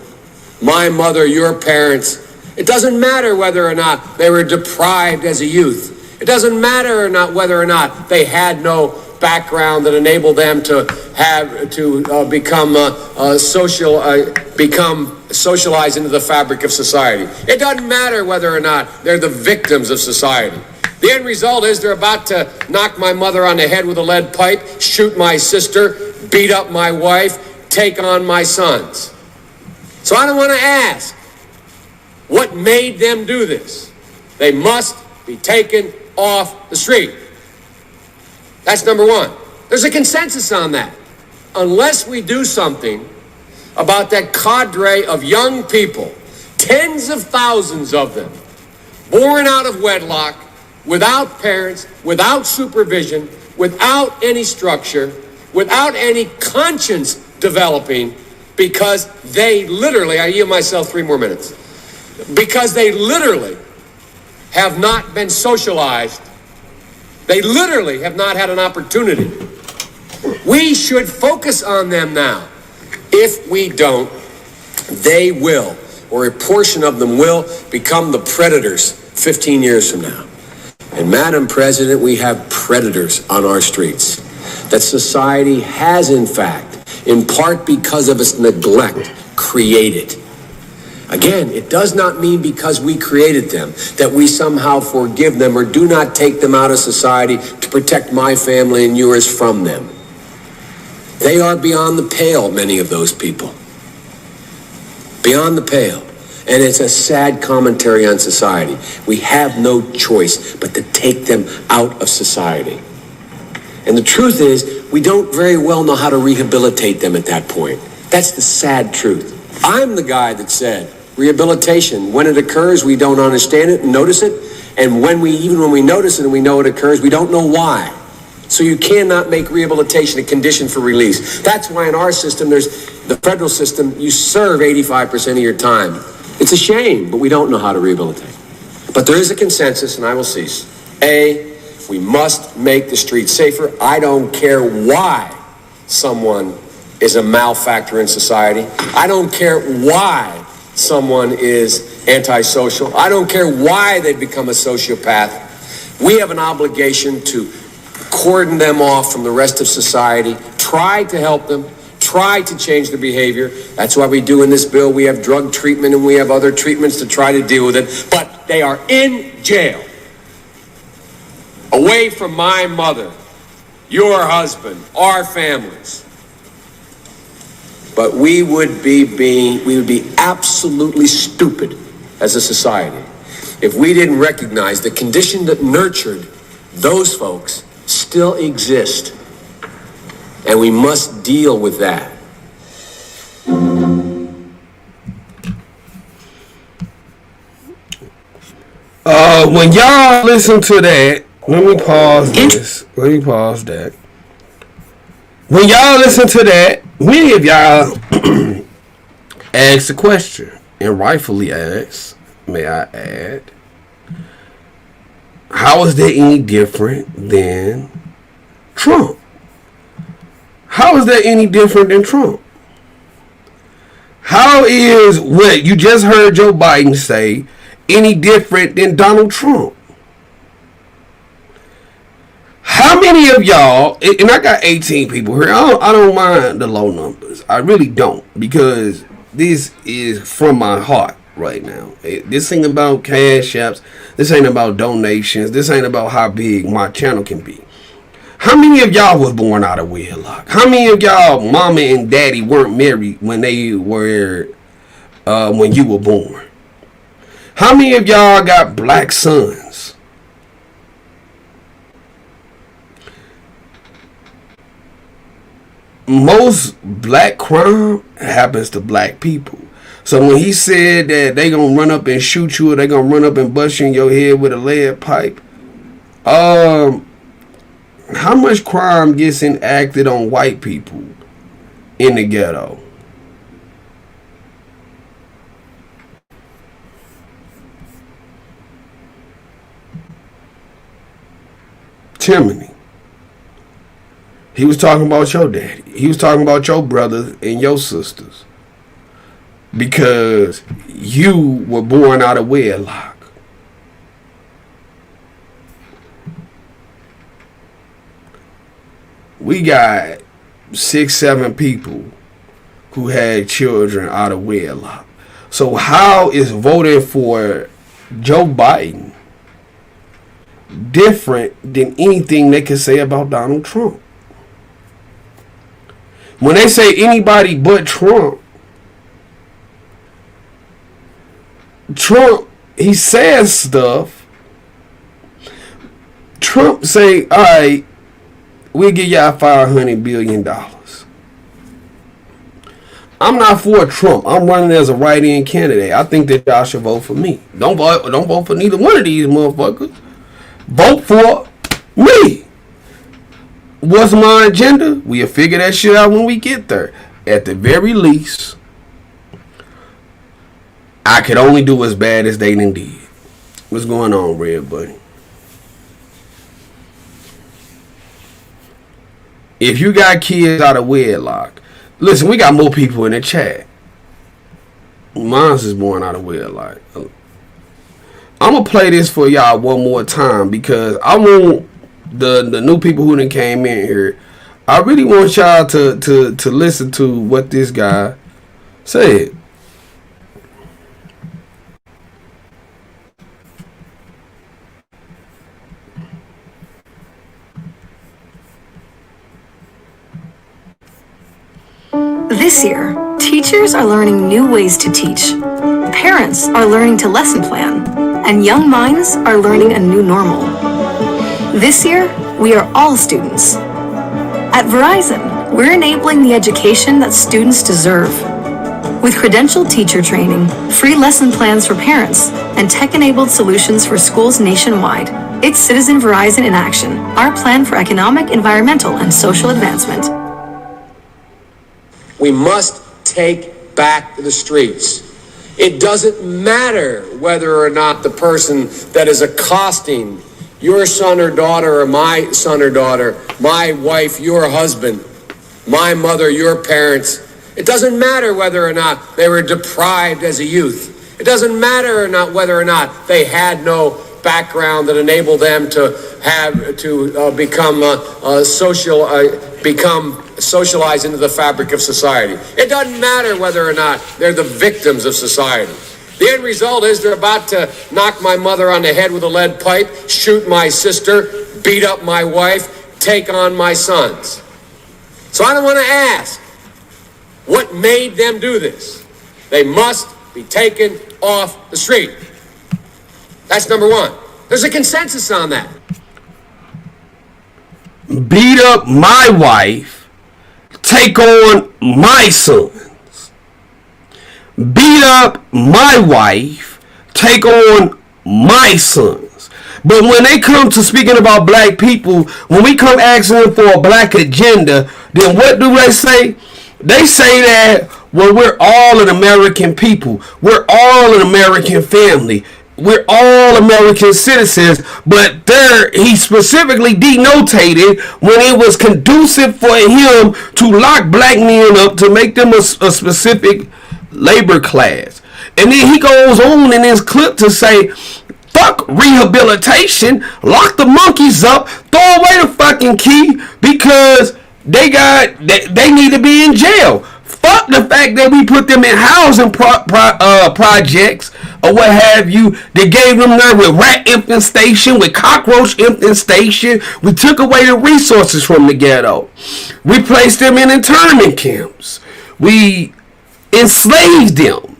my mother, your parents. It doesn't matter whether or not they were deprived as a youth. It doesn't matter or not whether or not they had no background that enabled them to become socialized into the fabric of society. It doesn't matter whether or not they're the victims of society. The end result is they're about to knock my mother on the head with a lead pipe, shoot my sister, beat up my wife, take on my sons. So I don't want to ask what made them do this. They must be taken off the street. That's number one. There's a consensus on that. Unless we do something about that cadre of young people, tens of thousands of them, born out of wedlock, without parents, without supervision, without any structure, without any conscience developing, because they literally, I yield myself 3 more minutes, because they literally have not been socialized. They literally have not had an opportunity. We should focus on them now. If we don't, they will, or a portion of them will, become the predators 15 years from now. And Madam President, we have predators on our streets that society has, in fact, in part because of its neglect, created. Again, it does not mean because we created them that we somehow forgive them or do not take them out of society to protect my family and yours from them. They are beyond the pale, many of those people. Beyond the pale. And it's a sad commentary on society. We have no choice but to take them out of society. And the truth is, we don't very well know how to rehabilitate them at that point. That's the sad truth. I'm the guy that said, rehabilitation, when it occurs, we don't understand it and notice it. And even when we notice it and we know it occurs, we don't know why. So you cannot make rehabilitation a condition for release. That's why in our system, there's the federal system, you serve 85% of your time. It's a shame, but we don't know how to rehabilitate. But there is a consensus, and I will cease. A, we must make the streets safer. I don't care why someone is a malefactor in society. I don't care why someone is antisocial. I don't care why they've become a sociopath. We have an obligation to cordon them off from the rest of society, try to help them, try to change their behavior. That's why we do in this bill. We have drug treatment and we have other treatments to try to deal with it. But they are in jail, away from my mother, your husband, our families. But we would be absolutely stupid as a society if we didn't recognize the condition that nurtured those folks still exist. And we must deal with that. When y'all listen to that, let me pause this. Let me pause that. When y'all listen to that, many of y'all ask the question, and rightfully ask, may I add, how is that any different than Trump? How is that any different than Trump? How is what you just heard Joe Biden say any different than Donald Trump? How How many of y'all, and I got 18 people here, I don't mind the low numbers. I really don't, because this is from my heart right now. This ain't about cash apps. This ain't about donations. This ain't about how big my channel can be. How many of y'all was born out of wedlock? How many of y'all mama and daddy weren't married when they were, when you were born? How many of y'all got black sons? Most black crime happens to black people. So when he said that they gonna run up and shoot you, or they gonna run up and bust you in your head with a lead pipe, how much crime gets enacted on white people in the ghetto? Timony. He was talking about your daddy. He was talking about your brothers and your sisters. Because you were born out of wedlock. We got 6, 7 people who had children out of wedlock. So how is voting for Joe Biden different than anything they could say about Donald Trump? When they say anybody but Trump, he says stuff. Trump say, all right, we'll give y'all $500 billion. I'm not for Trump. I'm running as a write-in candidate. I think that y'all should vote for me. Don't vote for neither one of these motherfuckers. Vote for me. What's my agenda? We'll figure that shit out when we get there. At the very least, I could only do as bad as they done did. What's going on, Red Buddy? If you got kids out of wedlock, listen, we got more people in the chat. Mine's is born out of wedlock. I'm going to play this for y'all one more time, because I want the new people who done came in here, I really want y'all to listen to what this guy said. This year, teachers are learning new ways to teach. Parents are learning to lesson plan. And young minds are learning a new normal. This year, we are all students. At Verizon, we're enabling the education that students deserve. With credentialed teacher training, free lesson plans for parents, and tech-enabled solutions for schools nationwide, it's Citizen Verizon in action, our plan for economic, environmental, and social advancement. We must take back the streets. It doesn't matter whether or not the person that is accosting your son or daughter, or my son or daughter, my wife, your husband, my mother, your parents. It doesn't matter whether or not they were deprived as a youth. It doesn't matter or not whether or not they had no background that enabled them to become socialized into the fabric of society. It doesn't matter whether or not they're the victims of society. The end result is they're about to knock my mother on the head with a lead pipe, shoot my sister, beat up my wife, take on my sons. So I don't want to ask, what made them do this? They must be taken off the street. That's number one. There's a consensus on that. Beat up my wife, take on my sons. Beat up my wife, take on my sons. But when they come to speaking about black people, when we come asking them for a black agenda, then what do they say? They say that, well, we're all an American people. We're all an American family. We're all American citizens, but there he specifically denotated when it was conducive for him to lock black men up to make them a specific labor class. And then he goes on in this clip to say Fuck rehabilitation. Lock the monkeys up. Throw away the fucking key because they need to be in jail. Fuck the fact that we put them in housing projects or what have you. They gave them there with rat infestation, with cockroach infestation. We took away the resources from the ghetto. We placed them in internment camps. We enslaved them.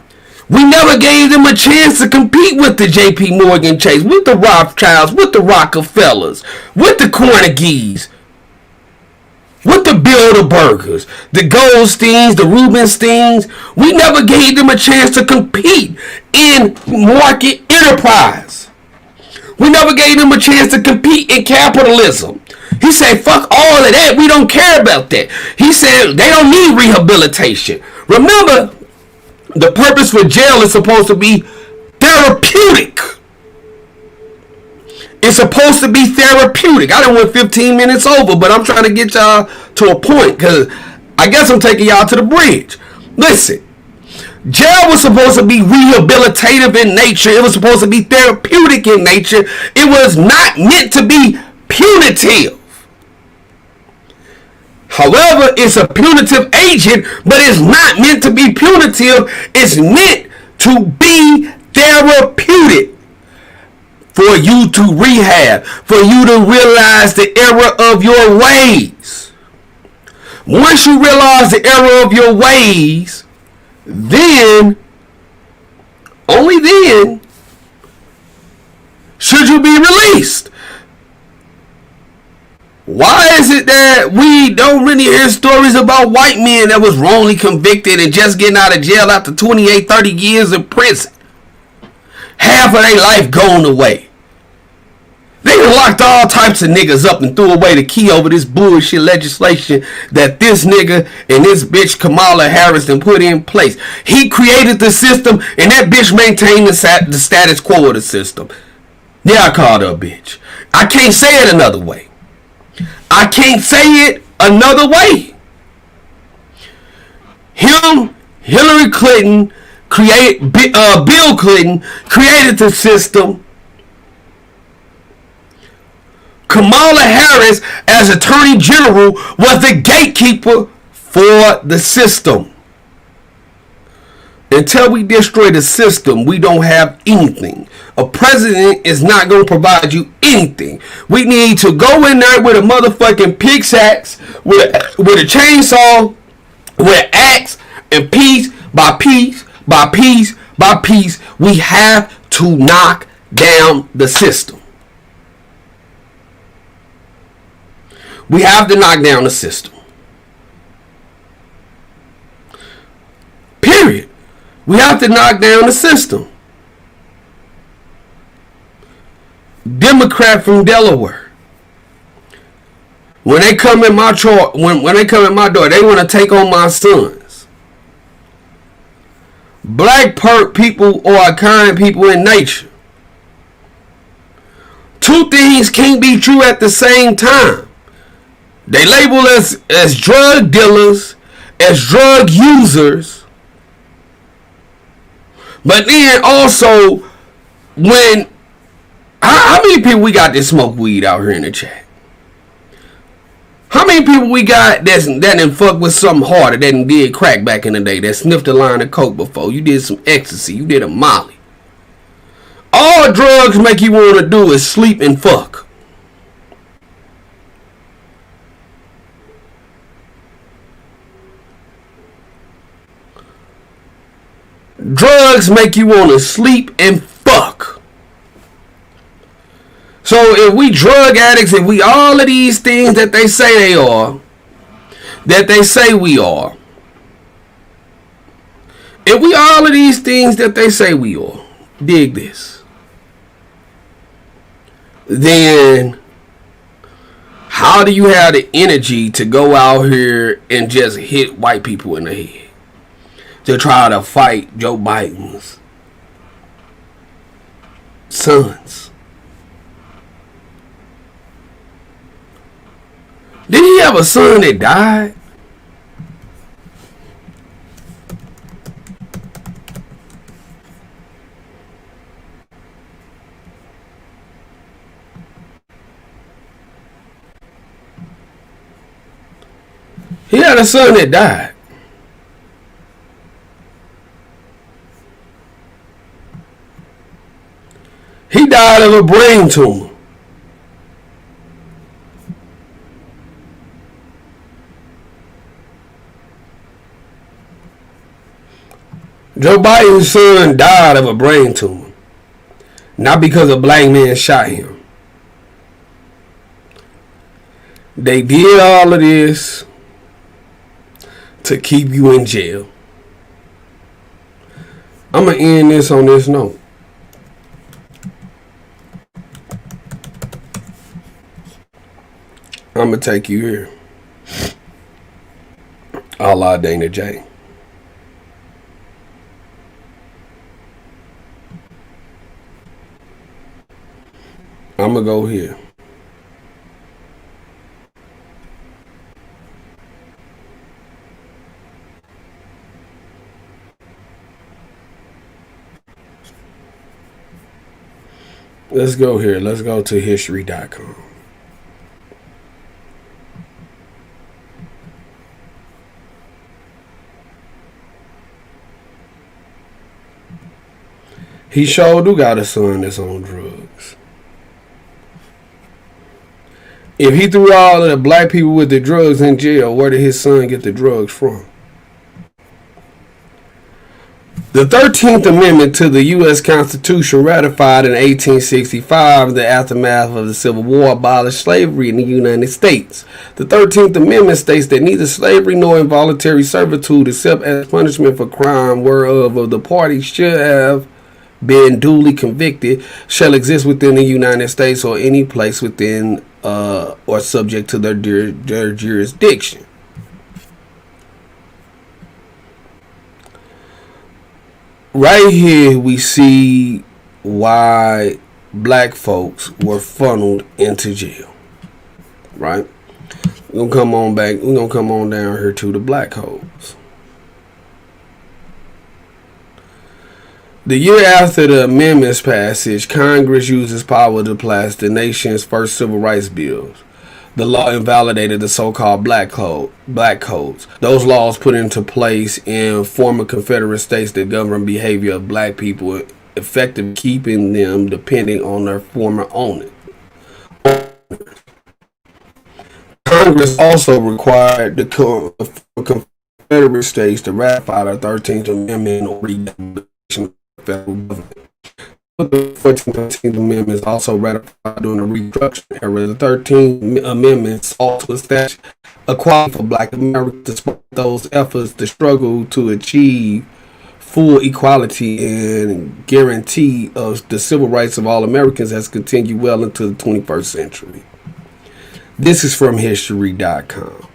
We never gave them a chance to compete with the J.P. Morgan Chase, with the Rothschilds, with the Rockefellers, with the Carnegies, with the Bilderbergers, the Goldsteins, the Rubensteins. We never gave them a chance to compete in market enterprise. We never gave them a chance to compete in capitalism. He said, fuck all of that. We don't care about that. He said they don't need rehabilitation. Remember, the purpose for jail is supposed to be therapeutic. It's supposed to be therapeutic. I done went 15 minutes over, but I'm trying to get y'all to a point because I guess I'm taking y'all to the bridge. Listen, jail was supposed to be rehabilitative in nature. It was supposed to be therapeutic in nature. It was not meant to be punitive. However, it's a punitive agent, but it's not meant to be punitive. It's meant to be therapeutic. For you to rehab, for you to realize the error of your ways. Once you realize the error of your ways, then, only then, should you be released. Why is it that we don't really hear stories about white men that was wrongly convicted and just getting out of jail after 28, 30 years in prison? Half of their life gone away. They locked all types of niggas up and threw away the key over this bullshit legislation that this nigga and this bitch Kamala Harris done put in place. He created the system and that bitch maintained the status quo of the system. Yeah, I called her a bitch. I can't say it another way. I can't say it another way. Hillary Clinton Bill Clinton created the system. Kamala Harris, as Attorney General, was the gatekeeper for the system. Until we destroy the system, we don't have anything. A president is not going to provide you anything. We need to go in there with a motherfucking pickaxe, with a chainsaw, with an axe, and piece by piece by piece by piece, we have to knock down the system. We have to knock down the system. Period. We have to knock down the system. Democrat from Delaware. When they come in my when they come in my door, they want to take on my sons. Black people are kind people in nature. Two things can't be true at the same time. They label us as drug dealers, as drug users. But then also, when how many people we got that smoke weed out here in the chat? How many people we got that done fuck with something harder, that did crack back in the day, that sniffed a line of coke before? You did some ecstasy, you did a molly. All drugs make you want to do is sleep and fuck. Drugs make you want to sleep and fuck. So if we drug addicts, if we all of these things that they say they are, that they say we are, if we all of these things that they say we are, dig this, then how do you have the energy to go out here and just hit white people in the head? To try to fight Joe Biden's sons. Did he have a son that died? He had a son that died. He died of a brain tumor. Joe Biden's son died of a brain tumor. Not because a black man shot him. They did all of this to keep you in jail. I'm going to end this on this note. I'm going to take you here. Allah Dana J. I'm going to go here. Let's go here. Let's go to history.com. He sure do got a son that's on drugs. If he threw all of the black people with the drugs in jail, where did his son get the drugs from? The 13th Amendment to the U.S. Constitution, ratified in 1865, the aftermath of the Civil War, abolished slavery in the United States. The 13th Amendment states that neither slavery nor involuntary servitude, except as punishment for crime whereof of the parties should have been duly convicted, shall exist within the United States or any place within or subject to their jurisdiction. Right here we see why black folks were funneled into jail. Right? We're gonna come on back. We're gonna come on down here to the black holes. The year after the amendment's passage, Congress uses power to pass the nation's first civil rights bills. The law invalidated the so-called black codes. Those laws put into place in former Confederate states that govern behavior of black people, effectively keeping them dependent on their former owners. Congress also required the Confederate states to ratify the 13th Amendment or re-declaration federal government. The 14th Amendment is also ratified during the Reconstruction era. The 13th Amendment sought to establish equality for black Americans. Despite those efforts, the struggle to achieve full equality and guarantee of the civil rights of all Americans has continued well into the 21st century. This is from history.com.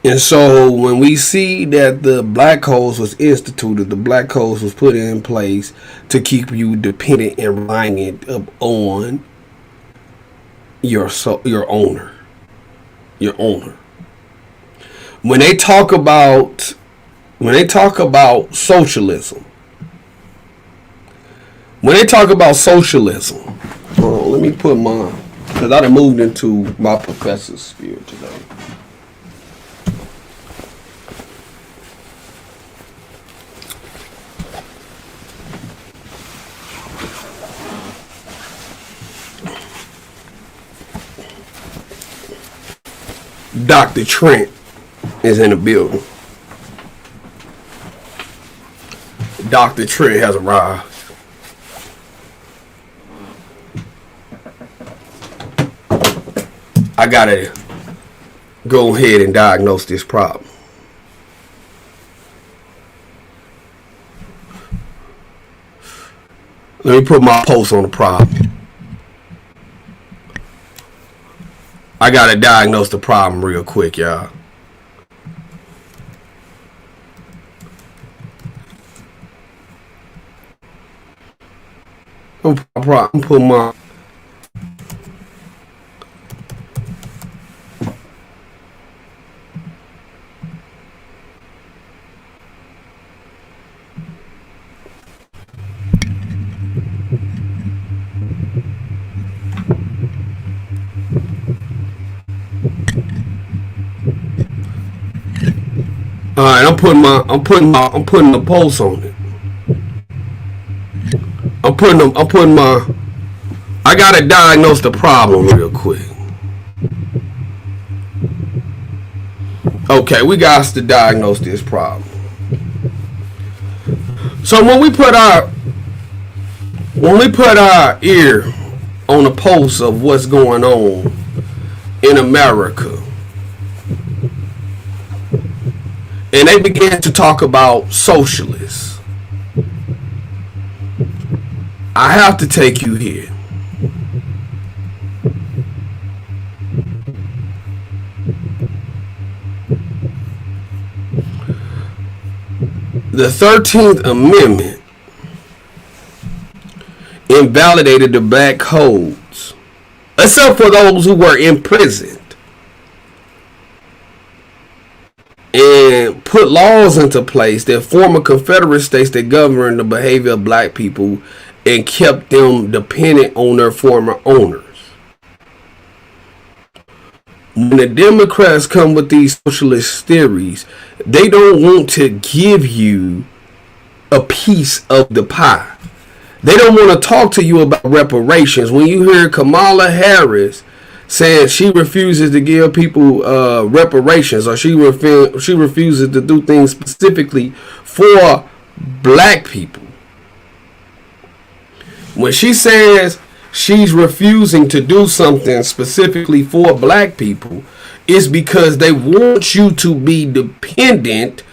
And so when we see that the black codes was instituted, the black codes was put in place to keep you dependent and reliant on your owner. When they talk about socialism, let me put mine, because I done moved into my professor's sphere today. Dr. Trent is in the building. Dr. Trent has arrived. I gotta go ahead and diagnose this problem. Let me put my post on the problem. I gotta diagnose the problem real quick, y'all. I'm putting my All right, I'm putting the pulse on it. I gotta diagnose the problem real quick. Okay, we got to diagnose this problem. So when we put our ear on the pulse of what's going on in America, and they began to talk about socialists, I have to take you here. The 13th Amendment invalidated the black codes, except for those who were imprisoned, and put laws into place that former Confederate states that governed the behavior of black people and kept them dependent on their former owners. When the Democrats come with these socialist theories, they don't want to give you a piece of the pie. They don't want to talk to you about reparations. When you hear Kamala Harris saying she refuses to give people reparations, or she refuses to do things specifically for black people, when she says she's refusing to do something specifically for black people, it's because they want you to be dependent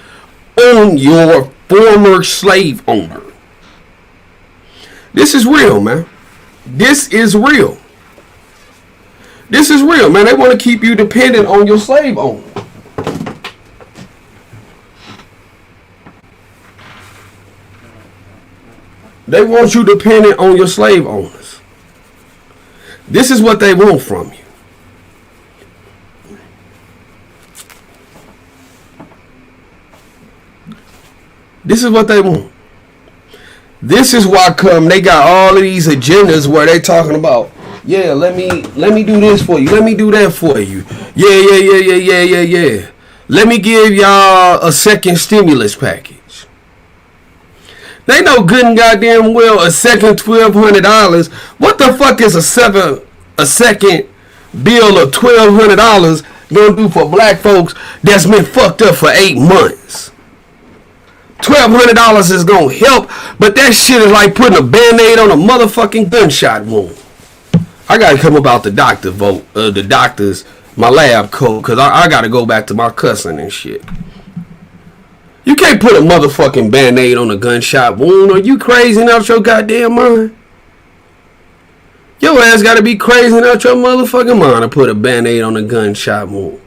on your former slave owner. This is real, man. This is real. This is real, man. They want to keep you dependent on your slave owner. They want you dependent on your slave owners. This is what they want from you. This is what they want. This is why they got all of these agendas where they talking about, yeah, let me do this for you. Let me do that for you. Yeah. Let me give y'all a second stimulus package. They know good and goddamn well a second $1,200. What the fuck is a second bill of $1,200 gonna do for black folks that's been fucked up for 8 months? $1,200 is gonna help, but that shit is like putting a band-aid on a motherfucking gunshot wound. I gotta come about the doctor vote, my lab coat, cause I gotta go back to my cussing and shit. You can't put a motherfucking band-aid on a gunshot wound. Are you crazy out your goddamn mind? Your ass gotta be crazy out your motherfucking mind to put a band-aid on a gunshot wound.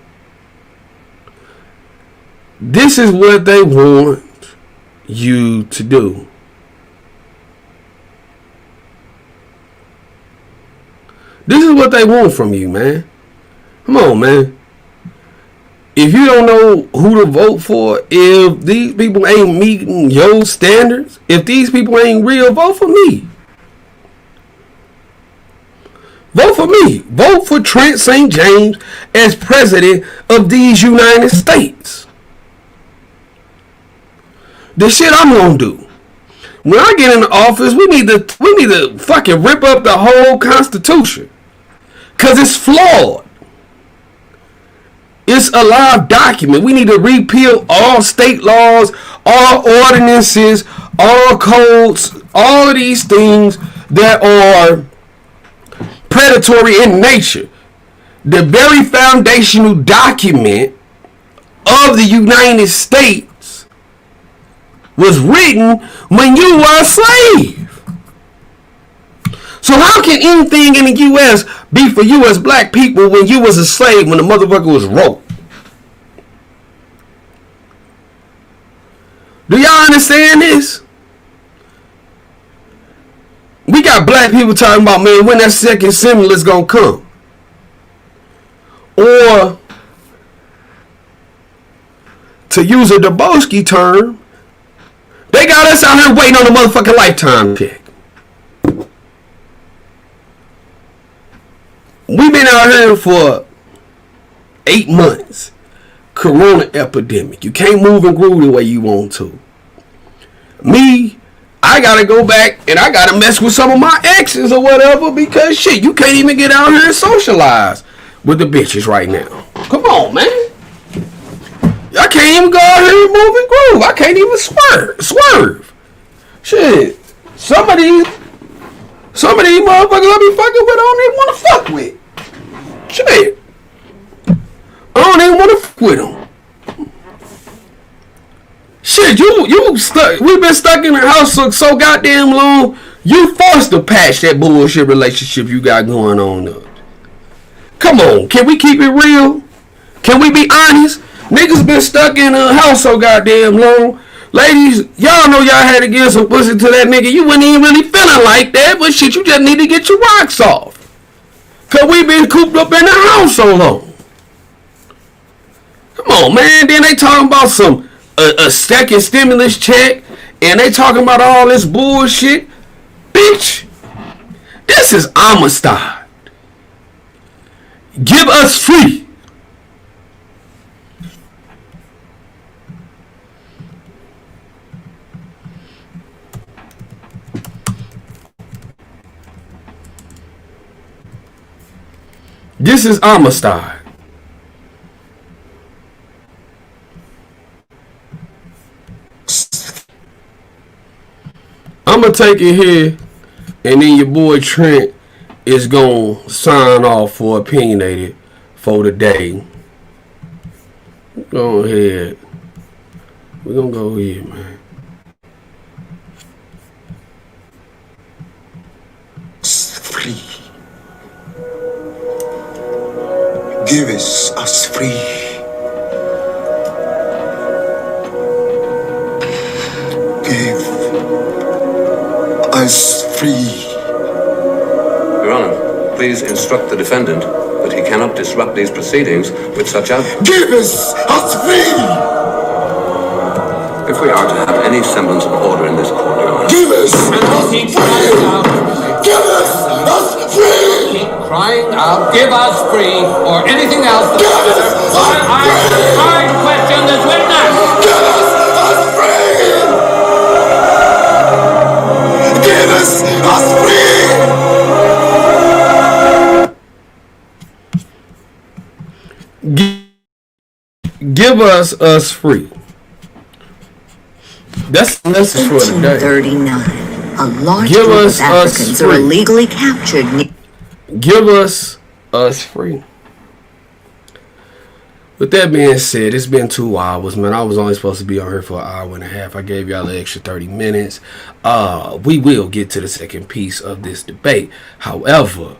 This is what they want you to do. This is what they want from you, man. Come on, man. If you don't know who to vote for, if these people ain't meeting your standards, if these people ain't real, vote for me. Vote for me. Vote for Trent St. James as president of these United States. The shit I'm gonna do. When I get in the office, we need to fucking rip up the whole Constitution. Cause it's flawed. It's a live document. We need to repeal all state laws, all ordinances, all codes, all of these things that are predatory in nature. The very foundational document of the United States was written when you were a slave. So how can anything in the U.S. be for you as black people when you was a slave, when the motherfucker was wrote? Do y'all understand this? We got black people talking about, man, when that second stimulus gonna come. Or, to use a Dubosky term, they got us out here waiting on a motherfucking lifetime check. We've been out here for 8 months corona epidemic. You can't move and groove the way you want to. Me, I gotta go back and I gotta mess with some of my exes or whatever because shit, you can't even get out here and socialize with the bitches right now. Come on, man. I can't even go out here and move and groove. I can't even swerve. Shit. Some of these motherfuckers I be fucking with, I don't even want to fuck with. Shit. I don't even want to fuck with them. Shit, you stuck. We've been stuck in the house so goddamn long. You forced to patch that bullshit relationship you got going on up. Come on, can we keep it real? Can we be honest? Niggas been stuck in a house so goddamn long. Ladies, y'all know y'all had to give some pussy to that nigga. You wasn't even really feeling like that, but shit, you just need to get your rocks off. Cause we been cooped up in the house so long. Come on, man. Then they talking about some a second stimulus check, and they talking about all this bullshit. Bitch, this is Amistad. Give us free. This is Amistad. I'm going to take it here, and then your boy Trent is going to sign off for Opinionated for the day. Go ahead. We're going to go here, man. Free. Give us free. Give us free. Your Honor, please instruct the defendant that he cannot disrupt these proceedings with such outbursts. Give us free. If we are to have any semblance of order in this court, Your Honor. Give us free. Give us free. Keep crying out, give us free, or anything else. Give us I question this witness. Give us free. Give us free. Give us free. That's the message for today. 1939. A large Give group us of Africans free. are illegally captured. Give us free. With that being said, it's been 2 hours, man. I was only supposed to be on here for an hour and a half. I gave y'all an extra 30 minutes. We will get to the second piece of this debate. However,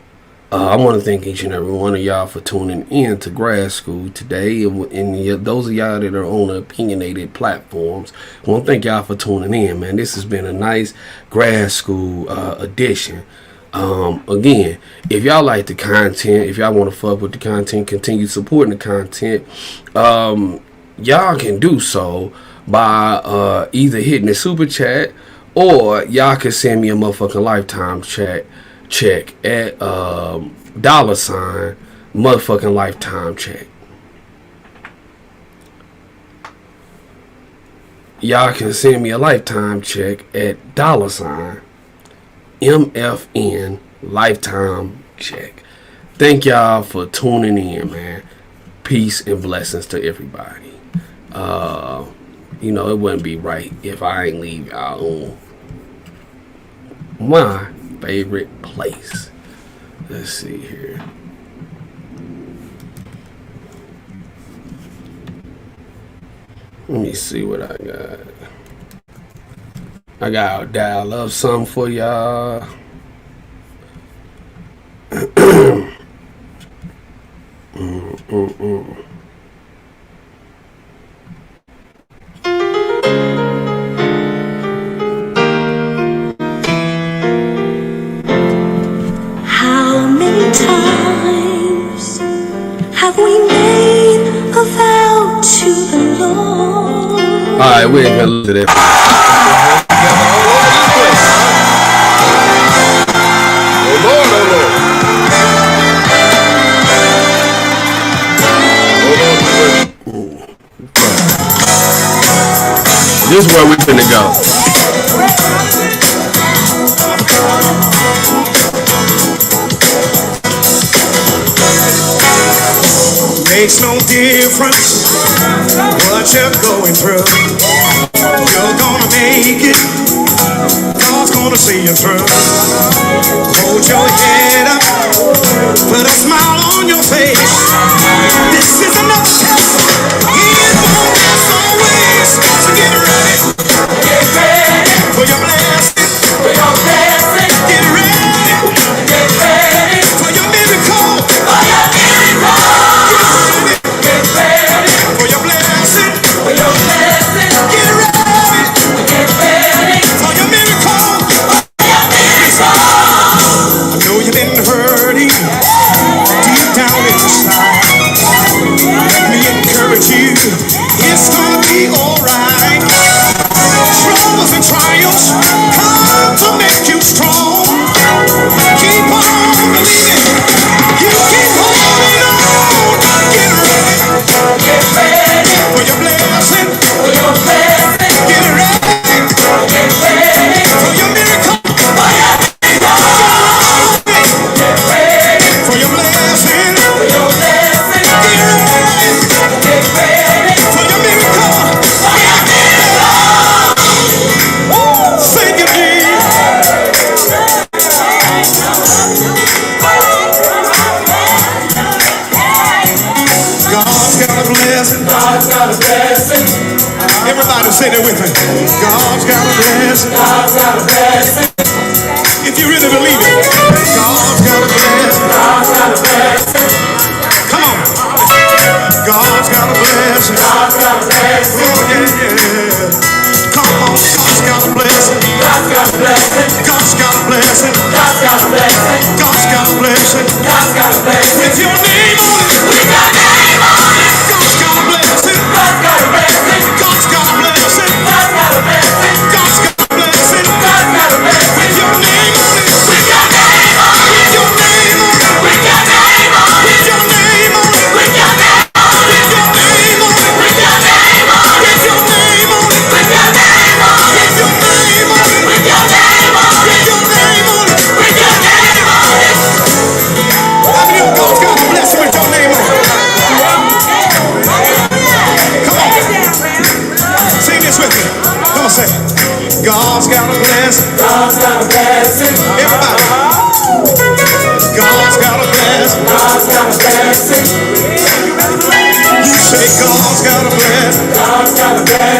I want to thank each and every one of y'all for tuning in to Grad School today. And those of y'all that are on the opinionated platforms, I want to thank y'all for tuning in, man. This has been a nice Grad School edition. Again, if y'all like the content, if y'all want to fuck with the content, continue supporting the content, y'all can do so by either hitting the super chat, or y'all can send me a motherfucking lifetime check at $, motherfucking lifetime check. Y'all can send me a lifetime check at $, MFN lifetime check. Thank y'all for tuning in, man. Peace and blessings to everybody. It wouldn't be right if I ain't leave y'all on my favorite place. Let's see here. Let me see what I got. I gotta dial up something for y'all. How many times have we made a vow to the Lord? Alright, we ain't gonna listen to that. This is where we finna go. Makes no difference what you're going through. You're gonna make it. God's gonna see you through. Hold your head up. Put a smile on your face. This is another test. He won't miss always. So get ready. Get ready for your blessing. For your blessing. Get ready. Get ready for your miracle. For your miracle. Get ready for your blessing. For your blessing. Get ready. Get ready for your miracle. For your miracle. I know you've been hurting deep down inside. Let me encourage you. It's gonna be alright. Troubles and trials come to make you strong. Keep on believing. You keep holding on. Get ready. Get ready for your blessing. For your blessing. Get ready. Get ready for your miracle. For your miracle. Get ready for your blessing. For your blessing. Get ready. Get ready for your miracle. For your miracle. Thank you, Jesus. God's got a blessing. God's got a blessing. Everybody say that with me. God's got a blessing. God's got a blessing. If you really believe it, God's got a blessing. God's got a blessing. Come on. God's got a blessing. God's got a blessing. Oh, yeah, yeah. Come on. God's got a blessing. God's got a blessing. God's got a blessing. God's got a blessing. God's got a blessing. God's got a blessing. With your name on it. With your name on it. God's got a blessing. God's got a blessing. God's got a blessing. God's got a blessing. God's got a blessing. God's got a blessing. With your name on it. With your name on it. With your name on it. With your name on it. With your name on it. With your name on it. With your name on it. With your name on it. With your name on it. With your name on it. With your name on it. With your name on it. With your name on it. With your name on it. How many of God's got a blessing with your name on it? Come on. Sing this with me. Come on, say. God's got a blessing. God's got a blessing. Everybody. God's got a blessing. God's got a blessing. You say God's got a blessing. God's got a blessing.